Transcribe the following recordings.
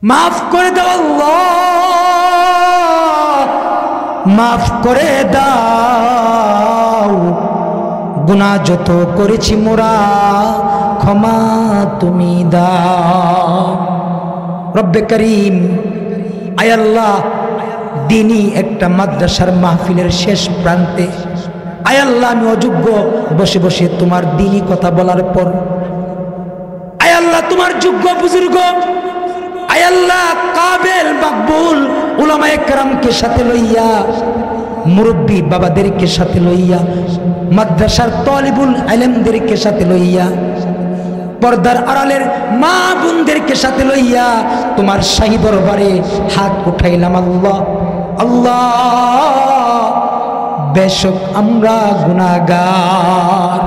মাফ করে দাও আল্লাহ, মাফ করে দাও। গুনাহ যত করেছি মোরা ক্ষমা তুমি দাও। রব্বে করিম, আয় আল্লাহ, দিনী একটা মাদ্রাসার মাহফিলের শেষ প্রান্তে আয় আল্লাহ আমি অযোগ্য বসে বসে তোমার দিনী কথা বলার পর আয় আল্লাহ তোমার যোগ্য বুজুর্গ আয় আল্লাহ কাবেল মাকবুল উলামায়ে কেরামকে সাথে লইয়া, মুরব্বী বাবাদেরকে সাথে লইয়া, মাদ্রাসার তালিবুল ইলমদেরকে সাথে লইয়া, পর্দার আড়ালের মা বোনদেরকে সাথে লইয়া তোমার শাহী দরবারে হাত উঠাইলাম। আল্লাহ আল্লাহ, বেশক আমরা গুনাহগার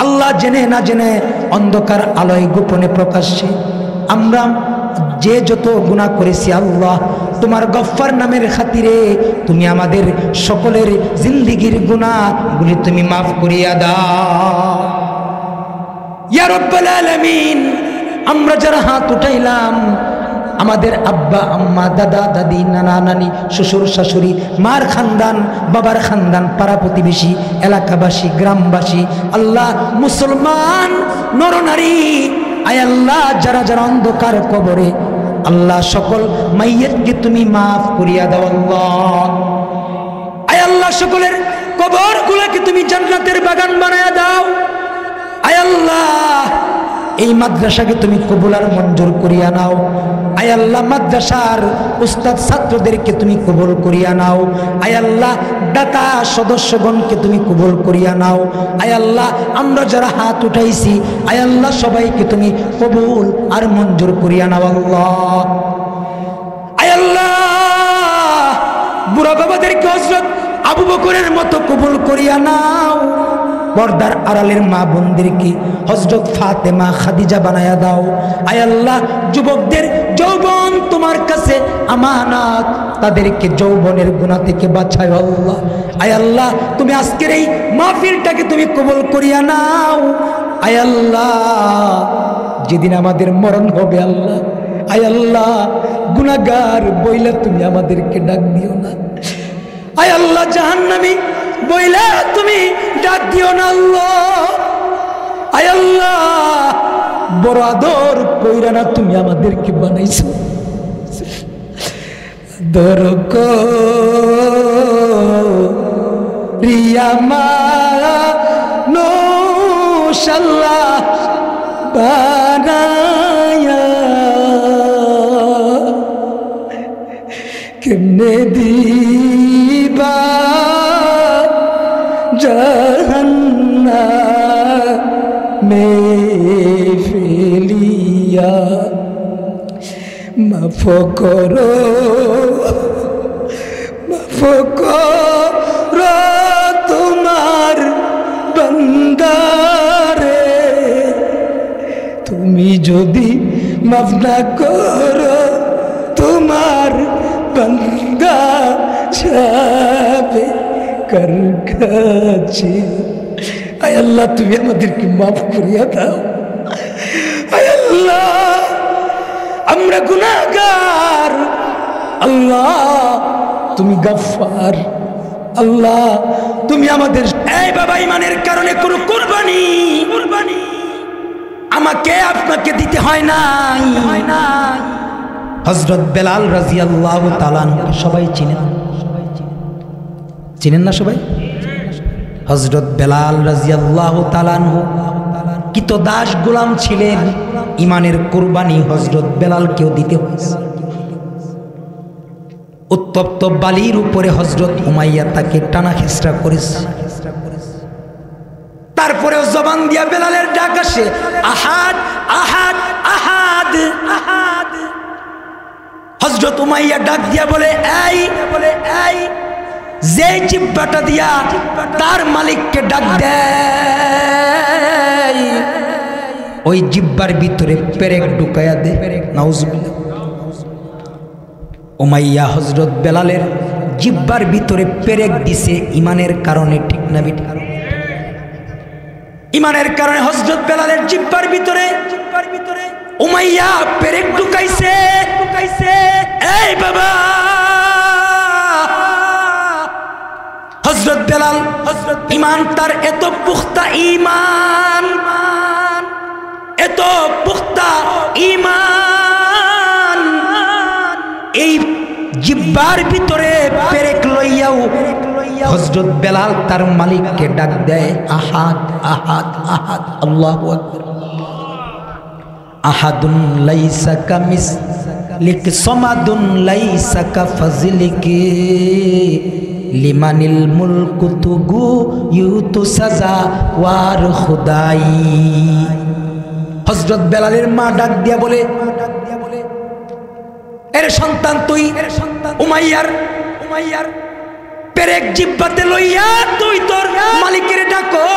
আল্লাহ, জেনে না জেনে, অন্ধকার আলোয় গোপনে প্রকাশ্যে আমরা যে যত গুনাহ করেছি আল্লাহ তোমার গফফার নামের খাতিরে তুমি আমাদের সকলের জিন্দেগীর গুনাহগুলি তুমি মাফ করিয়া দাও ইয়া রাব্বাল আলামিন। আমরা যারা হাত উঠাইলাম, আমাদের আব্বা আম্মা দাদা দাদি নানা নানি শ্বশুর শাশুড়ি, মার খানদান বাবার খানদান, পাড়া প্রতিবেশী এলাকাবাসী গ্রামবাসী, আল্লাহ মুসলমান নরনারী, আয় আল্লাহ যারা যারা অন্ধকার কবরে আল্লাহ সকল মাইয়্যিতকে তুমি মাফ করিয়া দাও আল্লাহ। আয় আল্লাহ সকলের কবরগুলোকে তুমি জান্নাতের বাগান বানায়া দাও। আয় আল্লাহ এই মাদ্রাসাকে তুমি কবুল আর মঞ্জুর করিয়া নাও। আয় আল্লাহ মাদ্রাসার উস্তাদ ছাত্রদেরকে তুমি কবুল করিয়া নাও। আয় আল্লাহ দাতা সদস্যগণকে তুমি কবুল করিয়া নাও। আয় আল্লাহ আমরা যারা হাত উঠাইছি আয় আল্লাহ সবাইকে তুমি কবুল আর মঞ্জুর করিয়া নাও আল্লাহ। আয় আল্লাহ বুড়া বাবাদেরকে হযরত আবু বকরের মতো কবুল করিয়া নাও। পর্দার আড়ালের মা বোনদেরকে হযরত ফাতেমা খাদিজা বানায়া দাও। আয় আল্লাহ যুবকদের যৌবন তোমার কাছে আমানত, তাদেরকে যৌবনের গুনাহ থেকে বাঁচাও আল্লাহ। আয় আল্লাহ তুমি আজকের এই মাহফিলটাকে তুমি কবুল করিয়া নাও। আয় আল্লাহ যেদিন আমাদের মরণ হবে আল্লাহ, আয় আল্লাহ গুনাহগার বইলা তুমি আমাদেরকে ডাক দিও না। আয় আল্লাহ জাহান্নামী বইলা তুমি ডাক দিও না আল্লাহ। আয় আল্লাহ বড় আদর কইরা না তুমি আমাদেরকে বানাইছো। আদর করিয়া মানুষ আল্লাহ বানায়া কেমনে দিবা জাহান্নামে ফেলিয়া। মাফ করো মাফ করো তোমার বান্দারে, তুমি যদি মাফ না করো তোমার বান্দা যাবে কার কাছে। আয় আল্লাহ তুমি আমাদেরকে মাফ করিয়া দাও। আয় আল্লাহ আমরা গুনাহগার, আল্লাহ তুমি গফফার, আল্লাহ তুমি আমাদের এই বাবা ইমানের কারণে কোনো কুরবানি আমাকে আপনাকে দিতে হয় নাই। হযরত বেলাল রাদিয়াল্লাহু তাআলা সবাই চিনেন, চিনেন না সবাই? হযরত বেলাল রাদিয়াল্লাহু তাআলা কিতদাস গোলাম ছিলেন, ইমানের কুরবানি হযরত বেলালকেও দিতে হয়েছে। উত্তপ্ত বালির উপরে হযরত উমাইয়া তাকে টানা খেচড়া করেছে, তারপরেও জবান দিয়া বেলালের ডাক আসে আহাদ আহাদ আহাদ আহাদ। হযরত উমাইয়া ডাক দিয়া বলে এই যে জিহ্বাটা দিয়া তার মালিককে ডাক দেয় ওই জিহ্বার ভিতরে পেরেক ঢুকায়া দে। নাউজুবিল্লাহ। উমাইয়া হযরত বেলালের জিহ্বার ভিতরে পেরেক দিছে ইমানের কারণে, ঠিক না বেঠিক? ইমানের কারণে হযরত বেলালের জিহ্বার ভিতরে উমাইয়া পেরেক ঢুকাইছে। এই বাবা হযরত বেলাল ঈমান তার এত পুখতা ঈমান, এত পুখতা ঈমান, এই জিহ্বার ভিতরে পেরেক লইয়াও হযরত বেলাল তার মালিককে ডাক দেয় আহাদ আহাদ আহাদ, আল্লাহু আকবার। আহাদুন লাইসা কামিসলিক সামাদুন লাইসা কাফাযলিক লিমানিল মুলকু তুগু ইউতু সাজা ওয়ার খুদাই। হযরত বেলালের মা ডাক দিয়া বলে, এর সন্তান তুই উমাইয়ার পেরেক জিহ্বাতে লইয়া তুই তোর মালিকের ডাকস,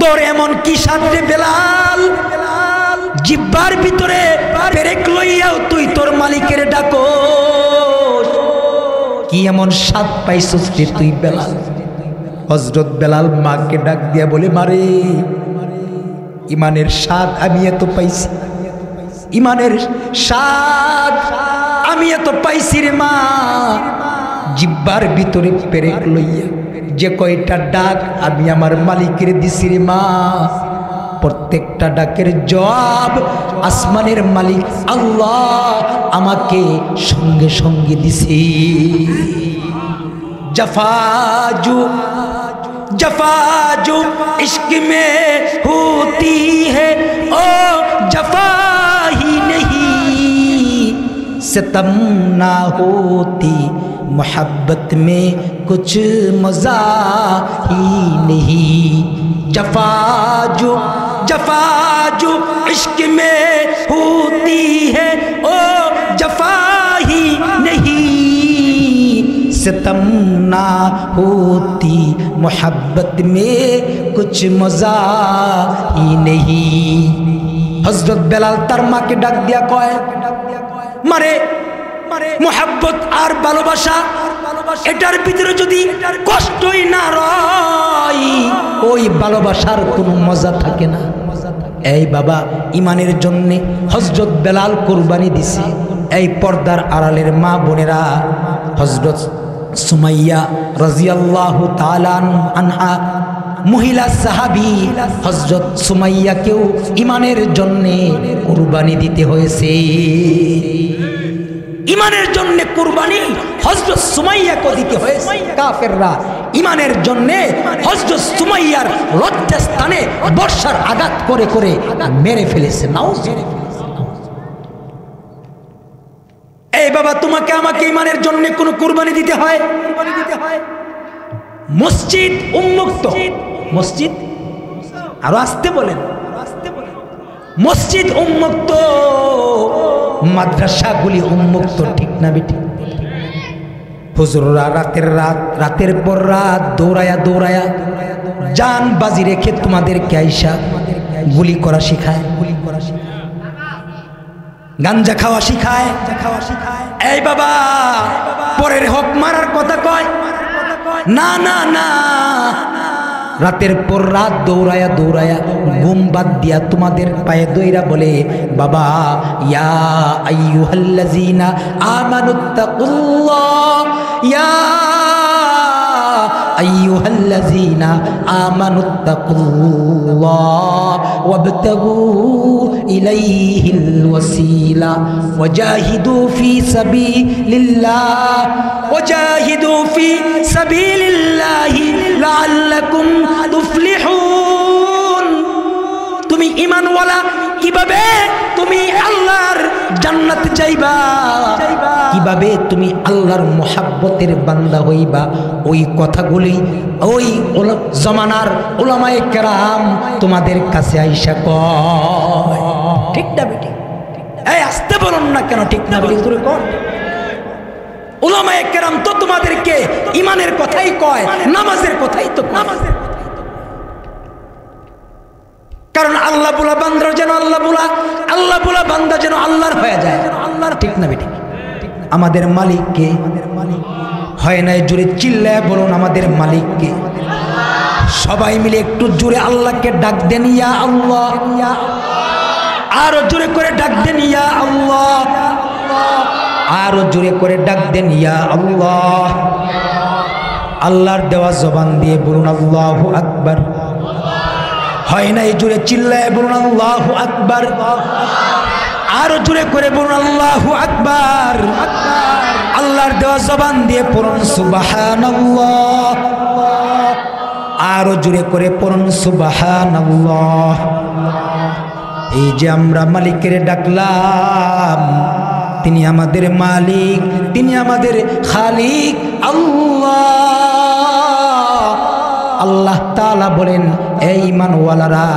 তোর এমন কি সাথে বেলাল জিহ্বার ভিতরে পেরেক লইয়াও তুই তোর মালিকের ডাকস, কি এমন স্বাদ পাইছস রে তুই বেলাল? হযরত বেলাল মাকে ডাক দিয়া বলে, মারে ইমানের স্বাদ আমি এত পাইছি, ইমানের স্বাদ আমি এত পাইছি রে মা, জিহ্বার ভিতরে পেরেক লইয়া যে কয়টা ডাক আমি আমার মালিকের দিছি রে মা, প্রত্যেকটা ডাকের জবাব আসমানের মালিক আল্লাহ আমাকে সঙ্গে সঙ্গে দিছে। जफाजू जफाजू इश्क में होती है ओ जफा ही नहीं, सितम ना होती मोहब्बत में कुछ मज़ा ही नहीं। जफाजू जफाजू इश्क में होती है ओ जफा ही नहीं, सितम ना होती मोहब्बत में कुछ मज़ा ही नहीं। हजरत बेलाल तार माँ के डाक दिया कय, मारे मोहब्बत और भालोबासा एटार भितरे जदि कष्टई ना रय ओई भालोबासार कोनो मजा थाके ना। এই বাবা ইমানের জন্য হযরত বেলাল কুরবানি দিছে। এই পর্দার আড়ালের মা বোনেরা, হযরত সুমাইয়া রাদিয়াল্লাহু তাআলা আনহা মহিলা সাহাবী, হযরত সুমাইয়াকেও ইমানের জন্য কুরবানি দিতে হয়েছে। ইমানের জন্য কুরবানি হযরত সুমাইয়াকে দিতে হয়েছে। কাফেররা ইমানের জন্য হযরত সুমাইয়ার লজ্জাস্থানে বর্ষার আঘাত করে করে মেরে ফেলেছে। নাউজুবিল্লাহ। এই বাবা তোমাকে আমাকে ইমানের জন্য কোন কুরবানি দিতে হয়? মসজিদ উন্মুক্ত, মসজিদ আরো আসতে বলেন, মসজিদ উন্মুক্ত, মাদ্রাসাগুলি উন্মুক্ত, ঠিক না বেটি? হুজুররা রাতের পর রাত দৌড়ায়া জান বাজি রেখে তোমাদেরকে আইসা গুলি করা শিখায়, গাঞ্জা খাওয়া শিখায়। এই বাবা পরের হক মারার কথা কয় না, না না, রাতের পর রাত দৌড়ায়া ঘুম বাদ দিয়া তোমাদের পায়ে দইরা বলে, বাবা ইয়া আইয়ুহাল্লাযীনা আমানুত্তাকুল্লাহ, ইয়া আইয়ুহাল্লাযীনা আমানুত্তাকুল্লাহ ওয়াবতাগু ইলাইহিল ওয়াসিলা ওয়াজাহিদু ফি সাবিলিল্লাহ ওয়াজাহিদু ফি সাবিলিল্লাহি লাআল্লাকুম তুফলিহুন। তুমি ঈমানওয়ালা কিভাবে তুমি আল্লাহর জান্নাতে যাইবা, কিভাবে তুমি আল্লাহর মুহাব্বতের বান্দা হইবা, ওই কথাগুলি ওই জমানার উলামায়ে কেরাম তোমাদের কাছে আইসা কয়। ঠিক না বেটি? এই আসতে বলুন না কেন, ঠিক না বেটি? তোরে কর। উলামায়ে কেরাম তো তোমাদেরকে ঈমানের কথাই কয়, নামাজের কথাই তো কয়। কারণ আল্লাহ বুলা বান্দা যেন আল্লাহ বুলা বান্দা যেন আল্লাহর হয়ে যায়। আল্লাহর, ঠিক না বেটি? আমাদের মালিককে হয় নাই জোরে চিল্লায় বলুন, আমাদের মালিককে। সবাই মিলে একটু জোরে আল্লাহকে ডাক দেন, ইয়া আল্লাহ। আরো জোরে করে ডাক দেন ইয়া আল্লাহ, আরো জোরে করে ডাক দেন ইয়া আল্লাহ। আল্লাহর দেওয়া জবান দিয়ে বলুন আল্লাহু আকবার। হয় নাই জোরে চিল্লায় বলুন আল্লাহু আকবার। আরো জোরে করে বলুন আল্লাহু আকবার। আল্লাহর দেওয়া জবান দিয়ে পড়ুন সুবহানাল্লাহ। আরো জোরে করে পড়ুন সুবহানাল্লাহ। এই যে আমরা মালিকের ডাকলাম, তিনি আমাদের মালিক, তিনি আমাদের খালিক আল্লাহ। আল্লাহ তাআলা বলেন, এই ইমানওয়ালারা,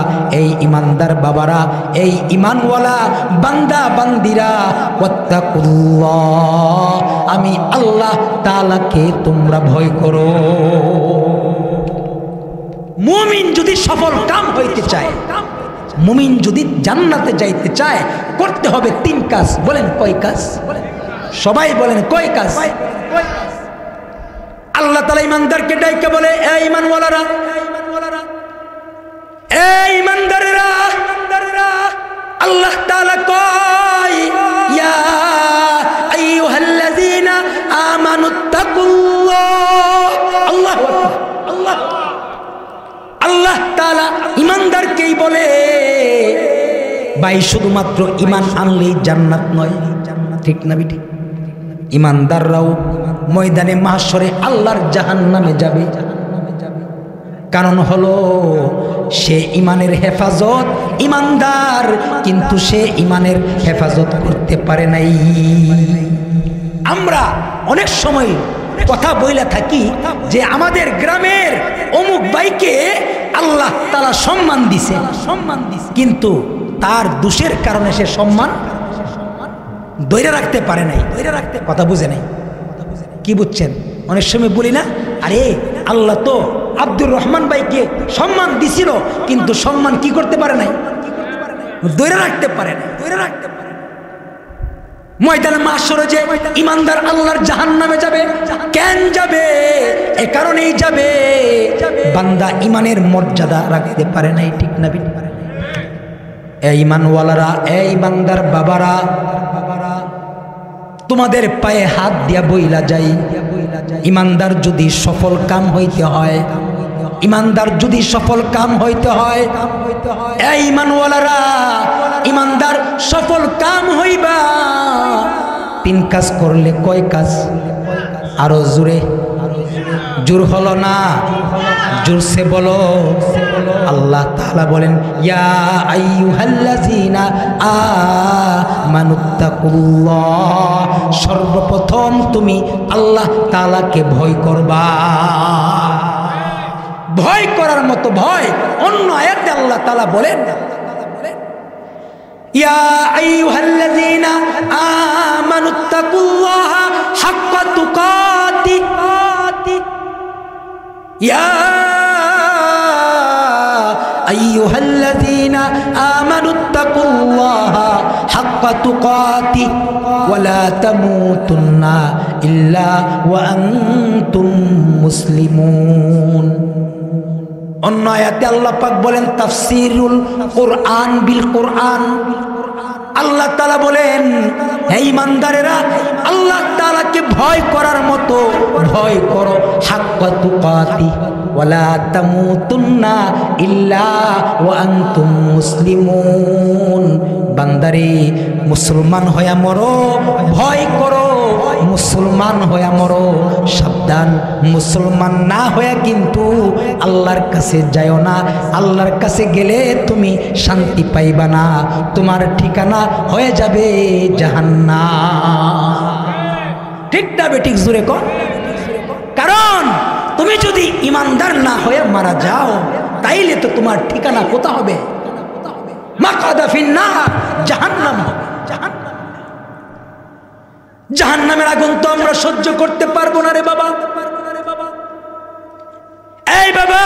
এই ইমানদার বাবারা, এই ইমানওয়ালা বান্দা বান্দিরা, ওয়াত্তাকুল্লাহ, আমি আল্লাহ তাআলাকে তোমরা ভয় করো। মুমিন যদি সফল কাম হইতে চায়, মুমিন যদি জান্নাতে যাইতে চায়, করতে হবে 3 কাজ। বলেন কয় কাজ? সবাই বলেন কয় কাজ? আল্লাহ তাআলা ইমানদারকে ডাইকে বলে, এই ইমানওয়ালারা, এই ইমানদারেরা, আল্লাহ তাআলা কয়, ইয়া আইয়ুহাল্লাযীনা আমানুত্তাকুল্লাহ। আল্লাহু আকবার, আল্লাহ আল্লাহ তাআলা ইমানদারকেই বলে। ভাই শুধুমাত্র ইমান আনলেই জান্নাত নয়, ঠিক না বিটি? ইমানদাররাও ময়দানে মাহশরে আল্লাহর জাহান্নামে যাবে। কারণ হলো সে ইমানের হেফাজত ইমানদার, কিন্তু সে ইমানের হেফাজত করতে পারে নাই। আমরা অনেক সময় কথা বইলা থাকি যে আমাদের গ্রামের অমুক ভাইকে আল্লাহ তাআলা সম্মান দিছে, কিন্তু তার দোষের কারণে সে সম্মান ধরে রাখতে পারে নাই। কথা বুঝে নাই, কি বুঝছেন? অনেক সময় বলি না, আরে আল্লাহ তো আব্দুর রহমান ভাইকে সম্মান দিছিল, কিন্তু সম্মান কি করতে পারে নাই? ধরে রাখতে পারে নাই। ময়দানে মাহশরে যে ইমানদার আল্লাহর জাহান্নামে যাবে, কেন যাবে? এ কারণেই যাবে, বান্দা ইমানের মর্যাদা রাখতে পারে নাই, ঠিক না? এই ইমানওয়ালারা, এই বান্দার বাবারা, তোমাদের পায়ে হাত দিয়া বইলা যাই, ইমানদার যদি সফল কাম হইতে হয়, ইমানদার যদি সফল কাম হইতে হয়, এই ইমানওয়ালারা, ইমানদার সফল কাম হইবা 3 কাজ করলে। কয় কাজ? আরো জোরে, জোর হলো না, জোরসে বলো। আল্লাহ তাআলা বলেন, ইয়া আইয়ুহাল্লাযীনা আমানুত্তাকুল্লাহ, সর্বপ্রথম তুমি আল্লাহ তাআলাকে ভয় করবা। ভয় করার মতো ভয় অন্য আয়াতে আল্লাহ তাআলা বলেন, ইয়া আইয়ুহাল্লাযীনা আমানুত্তাকুল্লাহ হাক্কা তুকাতি, ইয়া আইয়ুহাল্লাযীনা আমানুত্তাকুল্লাহ হাক্কা তুকাতি ওয়া লা তামুতুন্না ইল্লা ওয়া আনতুম মুসলিমুন। অন্য আয়াতে আল্লাহ পাক বলেন, তাফসীরুল কোরআন বিল কোরআন, আল্লাহ তাআলা বলেন, হে ঈমানদারেরা, আল্লাহ তাআলাকে ভয় করার মতো ভয় করো, হাক্কা তুকাতি ওয়া লা তামুতুন্না ইল্লা ওয়া আনতুম মুসলিমুন। বান্দারে, মুসলমান হইয়া মরো, ভয় করো, মুসলমান হইয়া মরো। সাবধান, মুসলমান না হইয়া কিন্তু আল্লাহর কাছে যাও না। আল্লাহর কাছে গেলে তুমি শান্তি পাইবা না, তোমার ঠিকানা হয়ে যাবে জাহান্নাম। ঠিক না বেঠিক? জোরে কর। কারণ তুমি যদি ইমানদার না হয়ে মারা যাও, তাইলে তো তোমার ঠিকানা কোথা হবে? মাকাদা ফিন্নার, জাহান্নাম হবে। জাহান্নামের আগুন তো আমরা সহ্য করতে পারবো না রে বাবা। এই বাবা,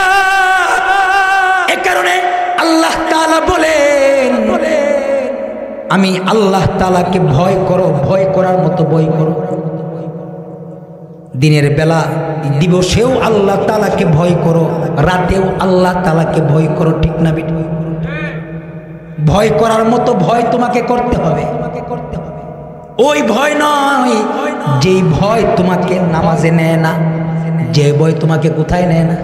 এ কারণে আল্লাহ তাআলা বলেন, আমি আল্লাহ তাআলাকে ভয় করো, ভয় করার মতো ভয় করো। দিনের বেলা দিবসেও আল্লাহ তাআলাকে ভয় করো, রাতেও আল্লাহ তাআলাকে ভয় করো, ঠিক না বেটি? ভয় করার মতো ভয় তোমাকে করতে হবে। ওই ভয় নয় যেই ভয় তোমাকে নামাজে নেয় না, যে ভয় তোমাকে কোথায় নেয় না,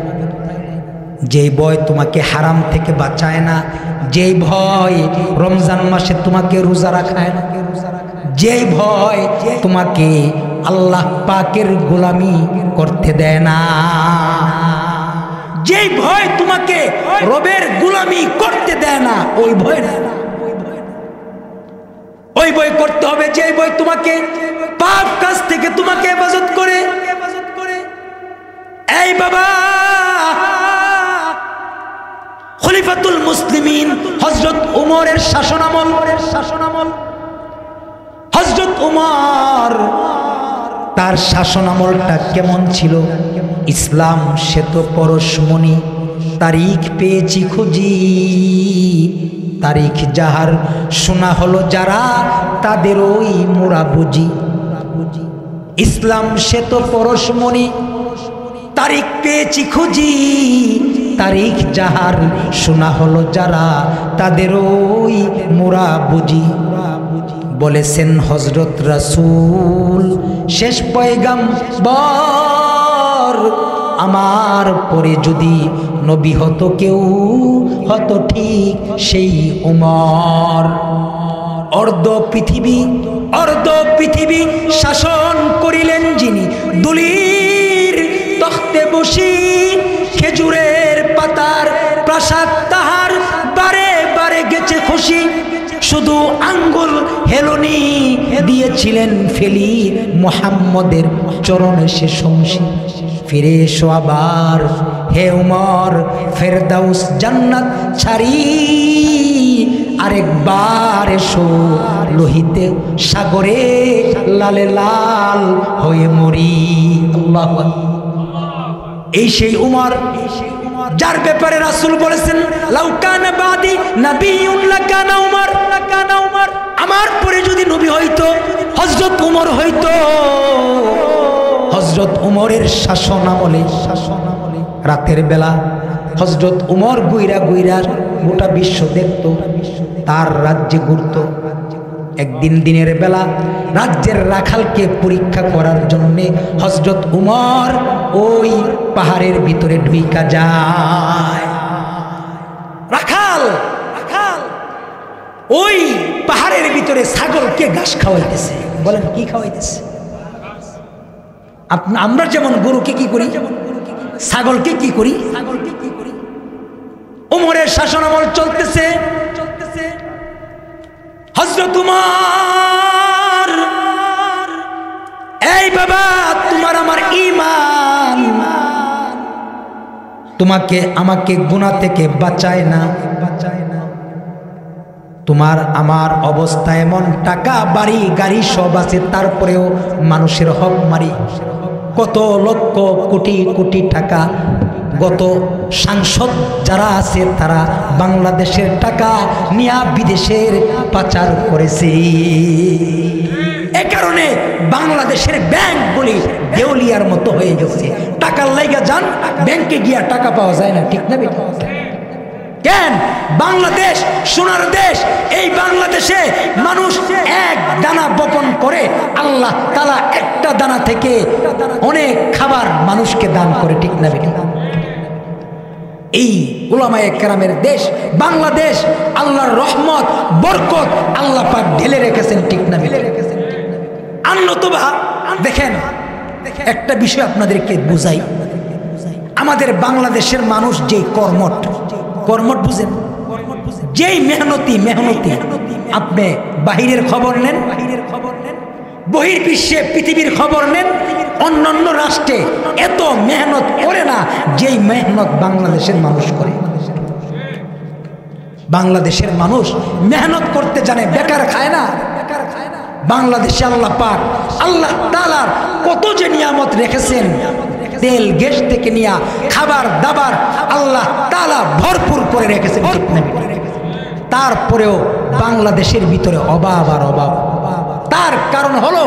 যেই ভয় তোমাকে হারাম থেকে বাঁচায় না, যেই ভয় রমজান মাসে তোমাকে রোজা রাখায় না, যেই ভয় তোমাকে আল্লাহ পাকের গোলামি করতে দেয় না, যেই ভয় তোমাকে রবের গোলামি করতে দেয় না, ওই ভয় না, ওই ভয় করতে হবে যে ভয় তোমাকে পাপ কাজ থেকে তোমাকে হেফাজত করে। এই বাবা, খলিফাতুল মুসলিমিন হযরত উমরের শাসনামল, হযরত উমর তার শাসনামলটা কেমন ছিল? ইসলাম সে তো পরশমণি, তারিখ পেয়েছি খুঁজি, তারিখ যাহার শোনা হলো যারা তাদের ওই মোরা বুঝি। ইসলাম সে তো পরশমণি, তারিখ পেয়েছি খুঁজি, তারিখ যাহার শোনা হলো যারা তাদের ওই মোরা বুঝি। বলেছেন হযরত রাসূল শেষ পয়গম্বর, আমার পরে যদি নবী হতো কেউ হতো ঠিক সেই উমর। অর্ধ পৃথিবী শাসন করিলেন যিনি, দুলির তখতে বসি, খেজুরের পাতার প্রাসাদ তাহার বারে বারে গেছে খুশি। শুধু আঙ্গুল হেলনি দিয়েছিলেন ফেলি, মুহাম্মদের চরণে সে শমশি। ফিরে এসো আবার হে উমর, ফেরদাউস জান্নাত ছাড়ি, আরেকবার এসো লোহিতে সাগরে লালে লাল হয়ে মরি। আল্লাহু আকবার। এই সেই উমর যার ব্যাপারে রাসূল বলেছেন লাউ কানা বাদি নাবিয়্যুন লাকানা উমর, আমার পরে যদি নবী হইতো হযরত উমর হইতো। হযরত উমরের শাসন আমলে রাতের বেলা হযরত উমর গুইরা গুইরা গোটা বিশ্ব দেখত, তার রাজ্যে ঘুরত। একদিন দিনের বেলা রাজ্যের রাখালকে পরীক্ষা করার জন্য হযরত উমর ওই পাহাড়ের ভিতরে ঢুইকা যায়। রাখাল ওই পাহাড়ের ভিতরে ছাগলকে ঘাস খাওয়াইতেছে। বলেন কি খাওয়াইতেছে? আমরা যেমন গরুকে কি করি, ছাগলকে কি করি? উমরের শাসনামল চলতেছে। হযরত উমর, এই বাবা তোমার আমার ঈমান তোমাকে আমাকে গুনাহ থেকে বাঁচায় না। তোমার আমার অবস্থা এমন, টাকা বাড়ি গাড়ি সব আছে, তারপরেও মানুষের হক মারি। কত লক্ষ কোটি কোটি টাকা, গত সাংসদ যারা আছে তারা বাংলাদেশের টাকা নিয়ে বিদেশের পাচার করেছে। এ কারণে বাংলাদেশের ব্যাংকগুলি দেউলিয়ার মতো হয়ে গেছে। টাকার লাইগা যান ব্যাংকে গিয়া টাকা পাওয়া যায় না, ঠিক না বেটা? কেন? বাংলাদেশ সোনার দেশ। এই বাংলাদেশে মানুষ এক দানা বপন করে, আল্লাহ তাআলা একটা দানা থেকে অনেক খাবার মানুষকে দান করে, ঠিক না বেটা? এই উলামায়ে কেরামের দেশ বাংলাদেশ, আল্লাহর রহমত বরকত আল্লাহ পাক ঢেলে রেখেছেন, ঠিক না বেটা? আন্নতবা দেখেন, একটা বিষয় আপনাদেরকে বুঝাই। আমাদের বাংলাদেশের মানুষ যে কর্মঠ বুঝেন, যেই মেহনতি আপনি বাহিরের খবর নেন, বহির্বিশ্বে পৃথিবীর খবর নেন, অন্যান্য রাষ্ট্রে এত মেহনত করে না যেই মেহনত বাংলাদেশের মানুষ করে। বাংলাদেশের মানুষ মেহনত করতে জানে, বেকার খায় না। বাংলাদেশে আল্লাহ পাক আল্লাহ তাআলার কত যে নিয়ামত রেখেছেন, তেল গ্যাস থেকে নিয়ে খাবার দাবার আল্লাহ তাআলা ভরপুর করে রেখেছেন, ঠিক না? তারপরেও বাংলাদেশের ভিতরে অভাব আর অভাব। তার কারণ হলো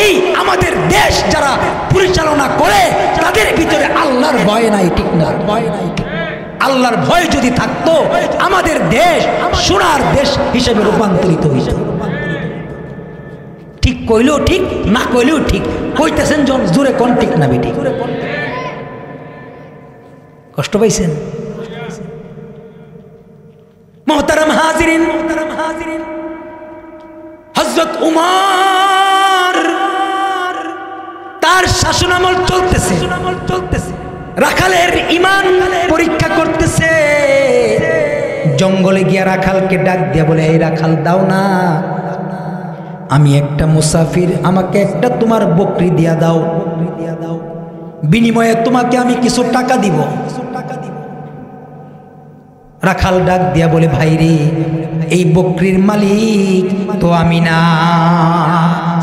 এই আমাদের দেশ যারা পরিচালনা করে তাদের ভিতরে আল্লাহর ভয় নাই, ঠিক না? আল্লাহর ভয় যদি থাকতো আমাদের দেশ সোনার দেশ হিসেবে রূপান্তরিত হইত। ঠিক কইলেও ঠিক, না কইলেও ঠিক, কইতেছেন জোরে কোন ঠিক না বেটি? কষ্ট পাইছেন? মোহতারাম হাজিরিন, হযরত উমর তার শাসনামল চলতেছে, রাখালের ঈমান পরীক্ষা করতেছে। জঙ্গলে গিয়া রাখালকে ডাক দিয়া বলে, এই রাখাল দাও না, আমি একটা মুসাফির, আমাকে একটা তোমার বকরি দিয়া দাও, বিনিময়ে তোমাকে আমি কিছু টাকা দিব। রাখাল ডাক দিয়া বলে, ভাই রে, এই বকরির মালিক তো আমি না।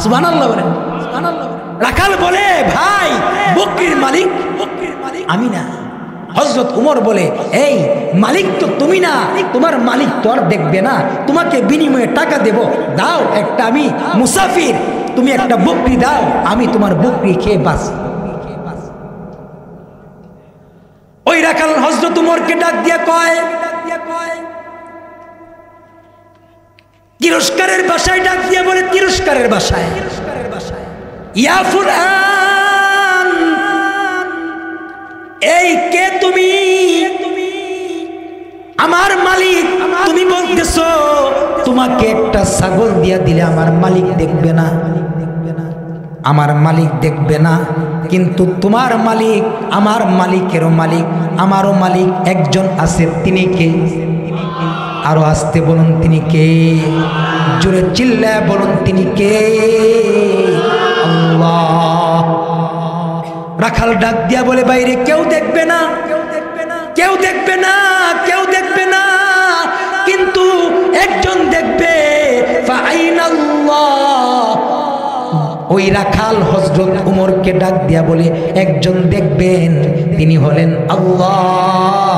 সুবহানাল্লাহ বলেন। রাখাল বলে, ভাই বকরির মালিক আমি না। হযরত উমর বলে, এই মালিক তো তুমি না, তোমার মালিক তো আর দেখবে না, তোমাকে বিনিময়ে টাকা দেব, দাও একটা, আমি মুসাফির, তুমি একটা বকরি দাও, আমি তোমার বকরি খেয়ে বাঁচি। ওই রাখাল হযরত উমরকে ডাক দিয়া কয়, তিরস্কারের ভাষায় ডাক দিয়া বলে, তিরস্কারের ভাষায়, ইয়া ফুলান, এই কে তুমি? আমার মালিক, তুমি বলতেছো তোমাকে একটা ছাগল দিয়া দিলে আমার মালিক দেখবে না, আমার মালিক দেখবে না, কিন্তু তোমার মালিক আমার মালিকেরও মালিক, আমারও মালিক একজন আছে, তিনি কে? আরো আস্তে বলুন, তিনি কে? জোরে চিল্লায় বলুন, তিনি কে? আল্লাহ। রাখাল ডাক দিয়া বলে, বাইরে কেউ দেখবে না, কেউ দেখবে না, কেউ দেখবে না, কিন্তু একজন দেখবে। ফাআইনাল্লাহ। ওই রাখাল হযরত উমরকে ডাক দিয়া বলে, একজন দেখবেন, তিনি হলেন আল্লাহ।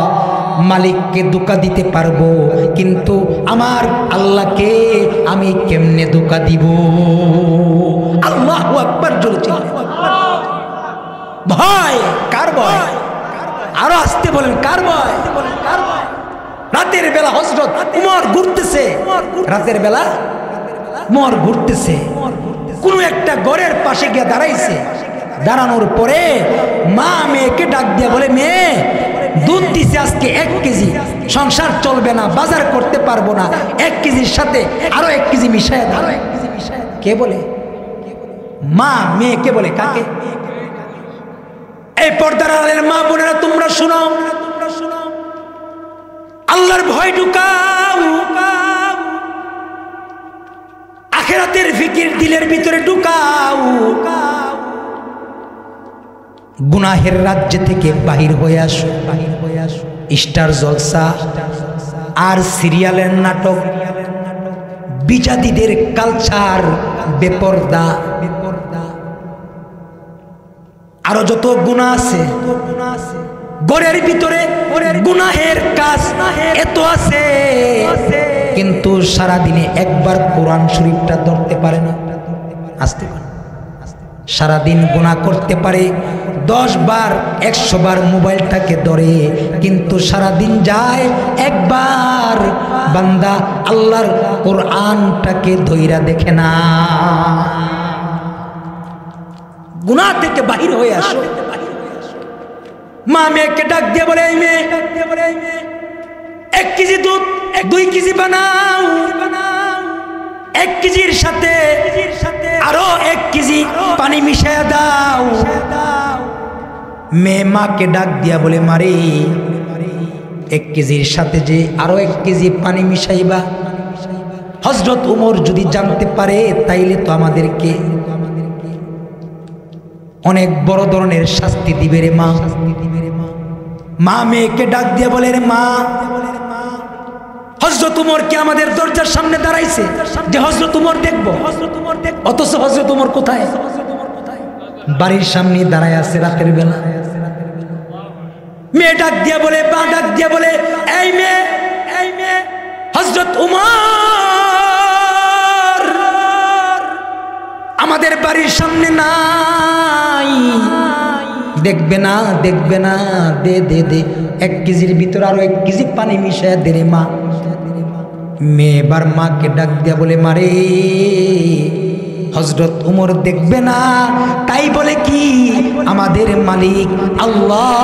মালিককে ধোঁকা দিতে পারবো, কিন্তু আমার আল্লাহকে আমি কেমনে ধোঁকা দিব? আল্লাহু আকবার। জোরে চিল্লায় ভয়, কার ভয়? আরো আসতে বলেন, কার ভয়? রাতের বেলা হযরত উমর ঘুরতেছে, রাতের বেলা উমর ঘুরতেছে, কোন একটা ঘরের পাশে গিয়ে দাঁড়াইছে। দাঁড়ানোর পরে মা মেয়েকে ডাক দিয়া বলে, মেয়ে দুধ দিছে আজকে 1 কেজি, সংসার চলবে না, বাজার করতে পারবো না, 1 কেজির সাথে আরো 1 কেজি মিশায় দাও। কে বলে? মা মেয়েকে বলে। কাকে? এই পর্দার আড়ালের মা বোনেরা তোমরা শুনো, আল্লাহর ভয় ঢুকাও, আখিরাতের ফিকির দিলের ভিতরে ঢুকাও, গুনাহের রাজ্য থেকে বাহির হয়ে আসো। স্টার জলসা আর সিরিয়ালের নাটক, বিজাতিদের কালচার, বেপরদা, আরো যত গুনাহ আছে ঘরের ভিতরে, গুনাহের কাজ এত আছে, কিন্তু সারাদিনে একবার কোরআন শরীফটা ধরতে পারে না। আসতে পারে, সারাদিন গুনাহ করতে পারে, 10 বার 100 বার মোবাইলটাকে ধরে, কিন্তু সারাদিন যায় একবার বান্দা আল্লাহর কোরআনটাকে ধইরা দেখে না। গুনাহ থেকে বাহির হয়ে আসো। মা মেয়েকে ডাক দিয়ে বলে, এই মেয়ে 1 কেজি দুধ 2 কেজি বানাও, 1 কেজির সাথে আরো 1 কেজি পানি মিশায়া দাও। মেয়ে মাকে ডাক দিয়া বলে, মারে 1 কেজির সাথে যে আরো 1 কেজি পানি মিশাইবা, হযরত উমর যদি জানতে পারে তাইলে তো আমাদেরকে অনেক বড় ধরনের শাস্তি দিবে রে মা। মা মেয়েকে ডাক দিয়া বলে, রে মা, হযরত উমরকে আমাদের দরজার সামনে দাঁড়াইছে যে হযরত উমর দেখবো, অথচ হযরত উমর কোথায়? বাড়ির সামনে দাঁড়ায় আছে রাতের বেলা। মেয়ে ডাক দিয়া বলে, মা ডাক দিয়া বলে, এই মেয়ে হযরত উমর আমাদের বাড়ির সামনে নাই, দেখবে না, দেখবে না, দে দে দে 1 কেজির ভিতরে আরো 1 কেজি পানি মিশাইয়া দে রে মা। মেয়ে এবার মাকে ডাক দিয়া বলে, মারে হযরত উমর দেখবে না, তাই বলে কি আমাদের মালিক আল্লাহ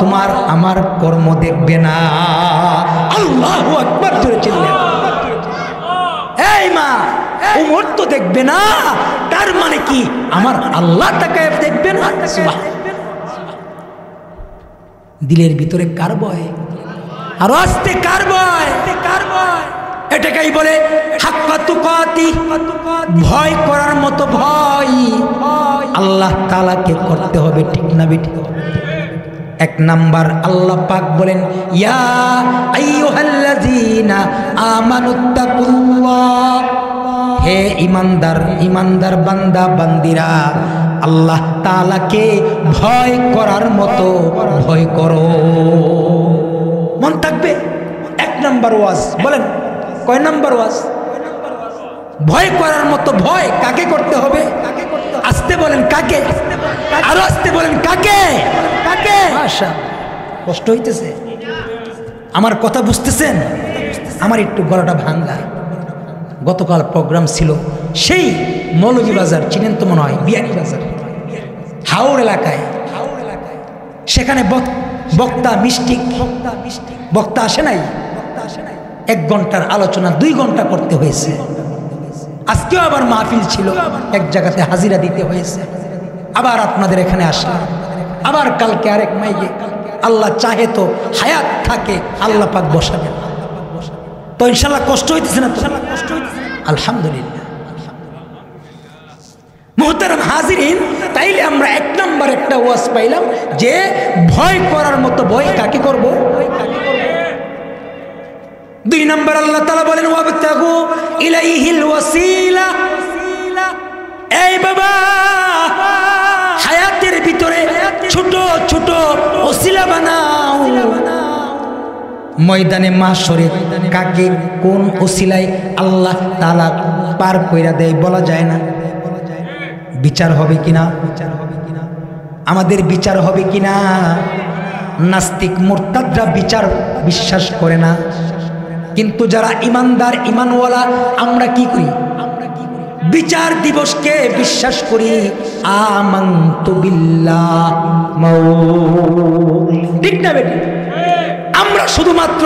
তোমার আমার কর্ম দেখবে না? আল্লাহু আকবার জোরে চিল্লান। এই মা, উমর তো দেখবে না, তার মানে কি আমার আল্লাহ তাকে দেখবে না? দিলের ভিতরে কার ভয়? আর আস্তে কার ভয়? এটাকেই বলে হাক্কা তুকাতি, ভয় করার মতো ভয় আল্লাহ তাআলাকে করতে হবে, ঠিক না বেঠিক? 1 নাম্বার আল্লাহ পাক বলেন, ইয়া আইয়ুহাল্লাযীনা আমানুত্তাকুল্লাহ, হে ইমানদার বান্দা বান্দিরা, আল্লাহ তাআলাকে ভয় করার মতো ভয় করো। মন থাকবে? 1 নাম্বার ওয়াজ। বলেন কয় নাম্বার ওয়াজ? ভয় করার মতো ভয় কাকে করতে হবে? আস্তে বলেন কাকে? আরো আস্তে বলেন কাকে? আশা কষ্ট হইতেছে? আমার কথা বুঝতেছেন? আমার একটু গলাটা ভাঙ্গা। গতকাল প্রোগ্রাম ছিল সেই মৌলভীবাজার, চিনেন তো মনে হয়, বিয়ানীবাজার, হাওড় এলাকায়। সেখানে বক্তা মিষ্টি বক্তা আসে নাই। 1 ঘন্টার আলোচনা 2 ঘন্টা করতে হয়েছে। আজকেও আবার মাহফিল ছিল, এক জায়গাতে হাজিরা দিতে হয়েছে। আবার আপনাদের এখানে আসলাম, আবার কালকে আরেক মাইকে। আল্লাহ চাহে তো হায়াত থাকে আল্লাহ পাক বসাবেন। তো ইনশাল্লাহ কষ্ট হইতেছে না তো? আলহামদুলিল্লাহ। মুহতারাম হাজিরিন, তাইলে আমরা 1 নাম্বার একটা ওয়াজ পাইলাম যে ভয় করার মতো ভয় কাকে করব? 2 নাম্বার আল্লাহ তাআলা বলেন, ওয়াবতাগু ইলাইহিল ওয়াসিলা। এই বাবা, হায়াতের ভিতরে ছোট ছোট ওসিলা বানাও। ময়দানে মাশরে কাকে কোন ওসিলায় আল্লাহ তাআলা পার কইরা দেয় বলা যায় না। বিচার হবে কিনা? আমাদের বিচার হবে কিনা? নাস্তিক মুরতাদরা বিচার বিশ্বাস করে না, কিন্তু যারা ইমানদার ইমানওয়ালা আমরা কি করি? বিচার দিবসকে বিশ্বাস করি। আমানতু বিল্লাহ, ঠিক না বেটি? আমরা শুধুমাত্র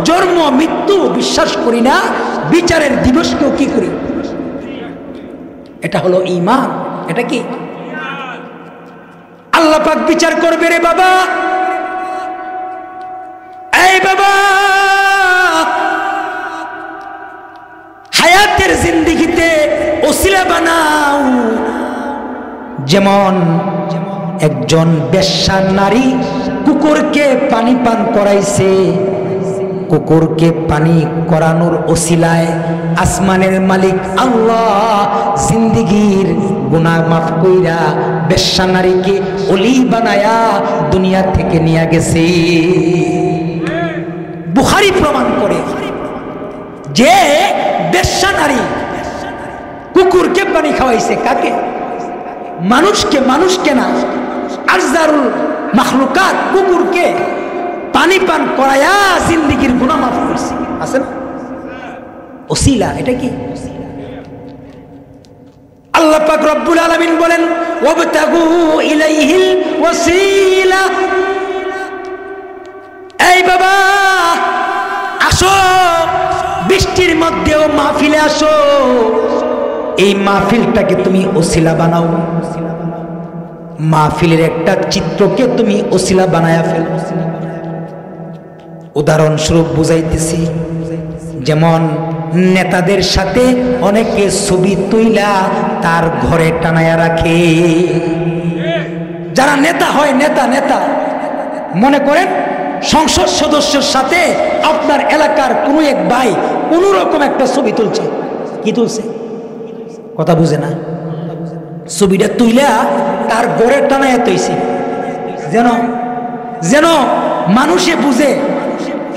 জন্ম মৃত্যু বিশ্বাস করি না, বিচারের দিবসকেও কি করি? এটা হলো ঈমান। এটা কি? আল্লাহ পাক বিচার করবে রে বাবা। এই বাবা, হায়াতের জিন্দেগিতে ওসিলা বানাও। যেমন একজন বেশ্যা নারী কুকুরকে পানি পান করাইছে, কুকুরকে পানি করানোর ওসিলায় আসমানের মালিক আল্লাহ জিন্দেগির গুনাহ মাফ কইরা বেশ্যা নারীকে ওলি বানায়া দুনিয়া থেকে নিয়ে গেছে। বুখারী প্রমাণ করে যে বেশ্যা নারী কুকুরকে পানি খাওয়াইছে। কাকে? মানুষকে না, আরজারুল মাখলুকাত কুকুরকে পানি পান করায়া জিন্দেগির গুনাহ মাফ করছে। আছে না ওসিলা? এটা কি? আল্লাহ পাক রব্বুল আলামিন বলেন, ওয়াবতাগু ইলাইহিল ওয়াসিলা। এই বাবা, আসো বৃষ্টির মধ্যেও মাহফিলে আসো। এই মাহফিলটাকে তুমি ওসিলা বানাও। মাহফিলের একটা চিত্রকে তুমি ওসিলা বানায়া ফেলো। উদাহরণস্বরূপ বুঝাইতেছি, যেমন নেতাদের সাথে অনেকে ছবি তুইলা তার ঘরে টানায়া রাখে। যারা নেতা হয়, নেতা মনে করেন সংসদ সদস্যের সাথে আপনার এলাকার কোনো এক ভাই কোনো রকম একটা ছবি তুলছে। কি তুলছে? কথা বুঝে না। ছবিটা তুইলা তার ঘরে টানায়া তৈছে, যেন মানুষে বুঝে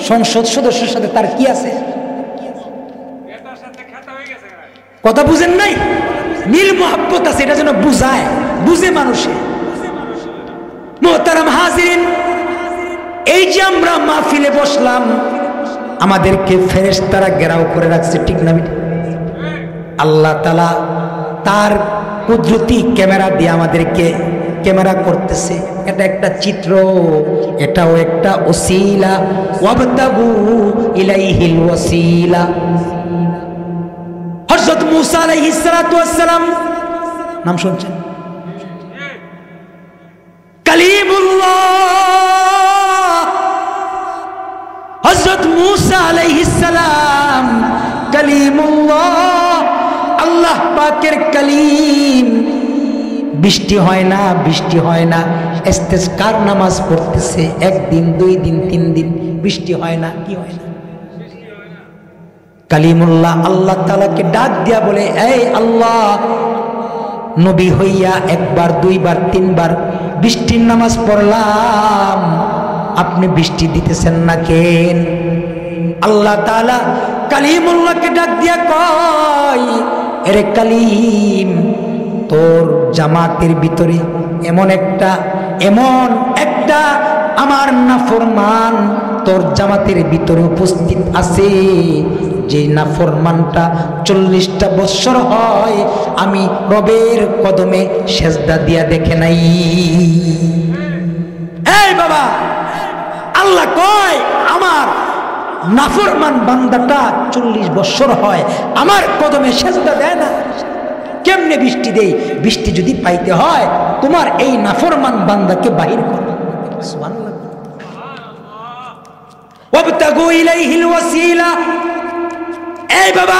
সংসদ সদস্যের সাথে তার কি আছে। কথা বুঝেন নাই? মিল মোহাব্বত আছে, এটা যেন বুঝে মানুষে। মুহতারাম হাজিরিন, এই যে আমরা মাহফিলে বসলাম, আমাদেরকে ফেরেশতারা ঘেরাও করে রাখছে, ঠিক না? আল্লাহ তাআলা তার কুদরতি ক্যামেরা দিয়ে আমাদেরকে ক্যামেরা করতেছে। এটা একটা চিত্র, এটাও একটা ওসিলা। ওয়াবতাগু ইলাইহিল ওয়াসিলা। হযরত মূসা আলাইহিস সালাতু ওয়াস সালাম, নাম শুনছেন? কালিমুল্লাহ। হযরত মূসা আলাইহিস সালাম কালিমুল্লাহ, আল্লাহ পাকের কালিম। বৃষ্টি হয় না, বৃষ্টি হয় না, ইস্তেসকার নামাজ পড়তেছে, একদিন, 2 দিন, 3 দিন বৃষ্টি হয় না। কি হয় না? কালিমুল্লাহ আল্লাহ তাআলাকে ডাক দিয়া বলে, এই আল্লাহ, নবী হইয়া 1 বার 2 বার 3 বার বৃষ্টির নামাজ পড়লাম, আপনি বৃষ্টি দিতেছেন না কেন? আল্লাহ তাআলা কালিমুল্লাহকে ডাক দিয়া কয়, এরে কালিম, তোর জামাতের ভিতরে এমন একটা আমার নাফরমান তোর জামাতের ভিতরে উপস্থিত আছে, যে নাফরমানটা 40টা বৎসর হয় আমি রবের কদমে সেজদা দিয়া দেখে নাই। এই বাবা, আল্লাহ কয় আমার নাফরমান বান্দাটা 40 বৎসর হয় আমার কদমে সেজদা দেয় না। কেমনে বৃষ্টি দেই? বৃষ্টি যদি পাইতে হয় তোমার এই নাফরমান বান্দাকে বাহির করো। সুবহানাল্লাহ। ওয়াবতাগু ইলাইহিল ওয়াসিলা। এই বাবা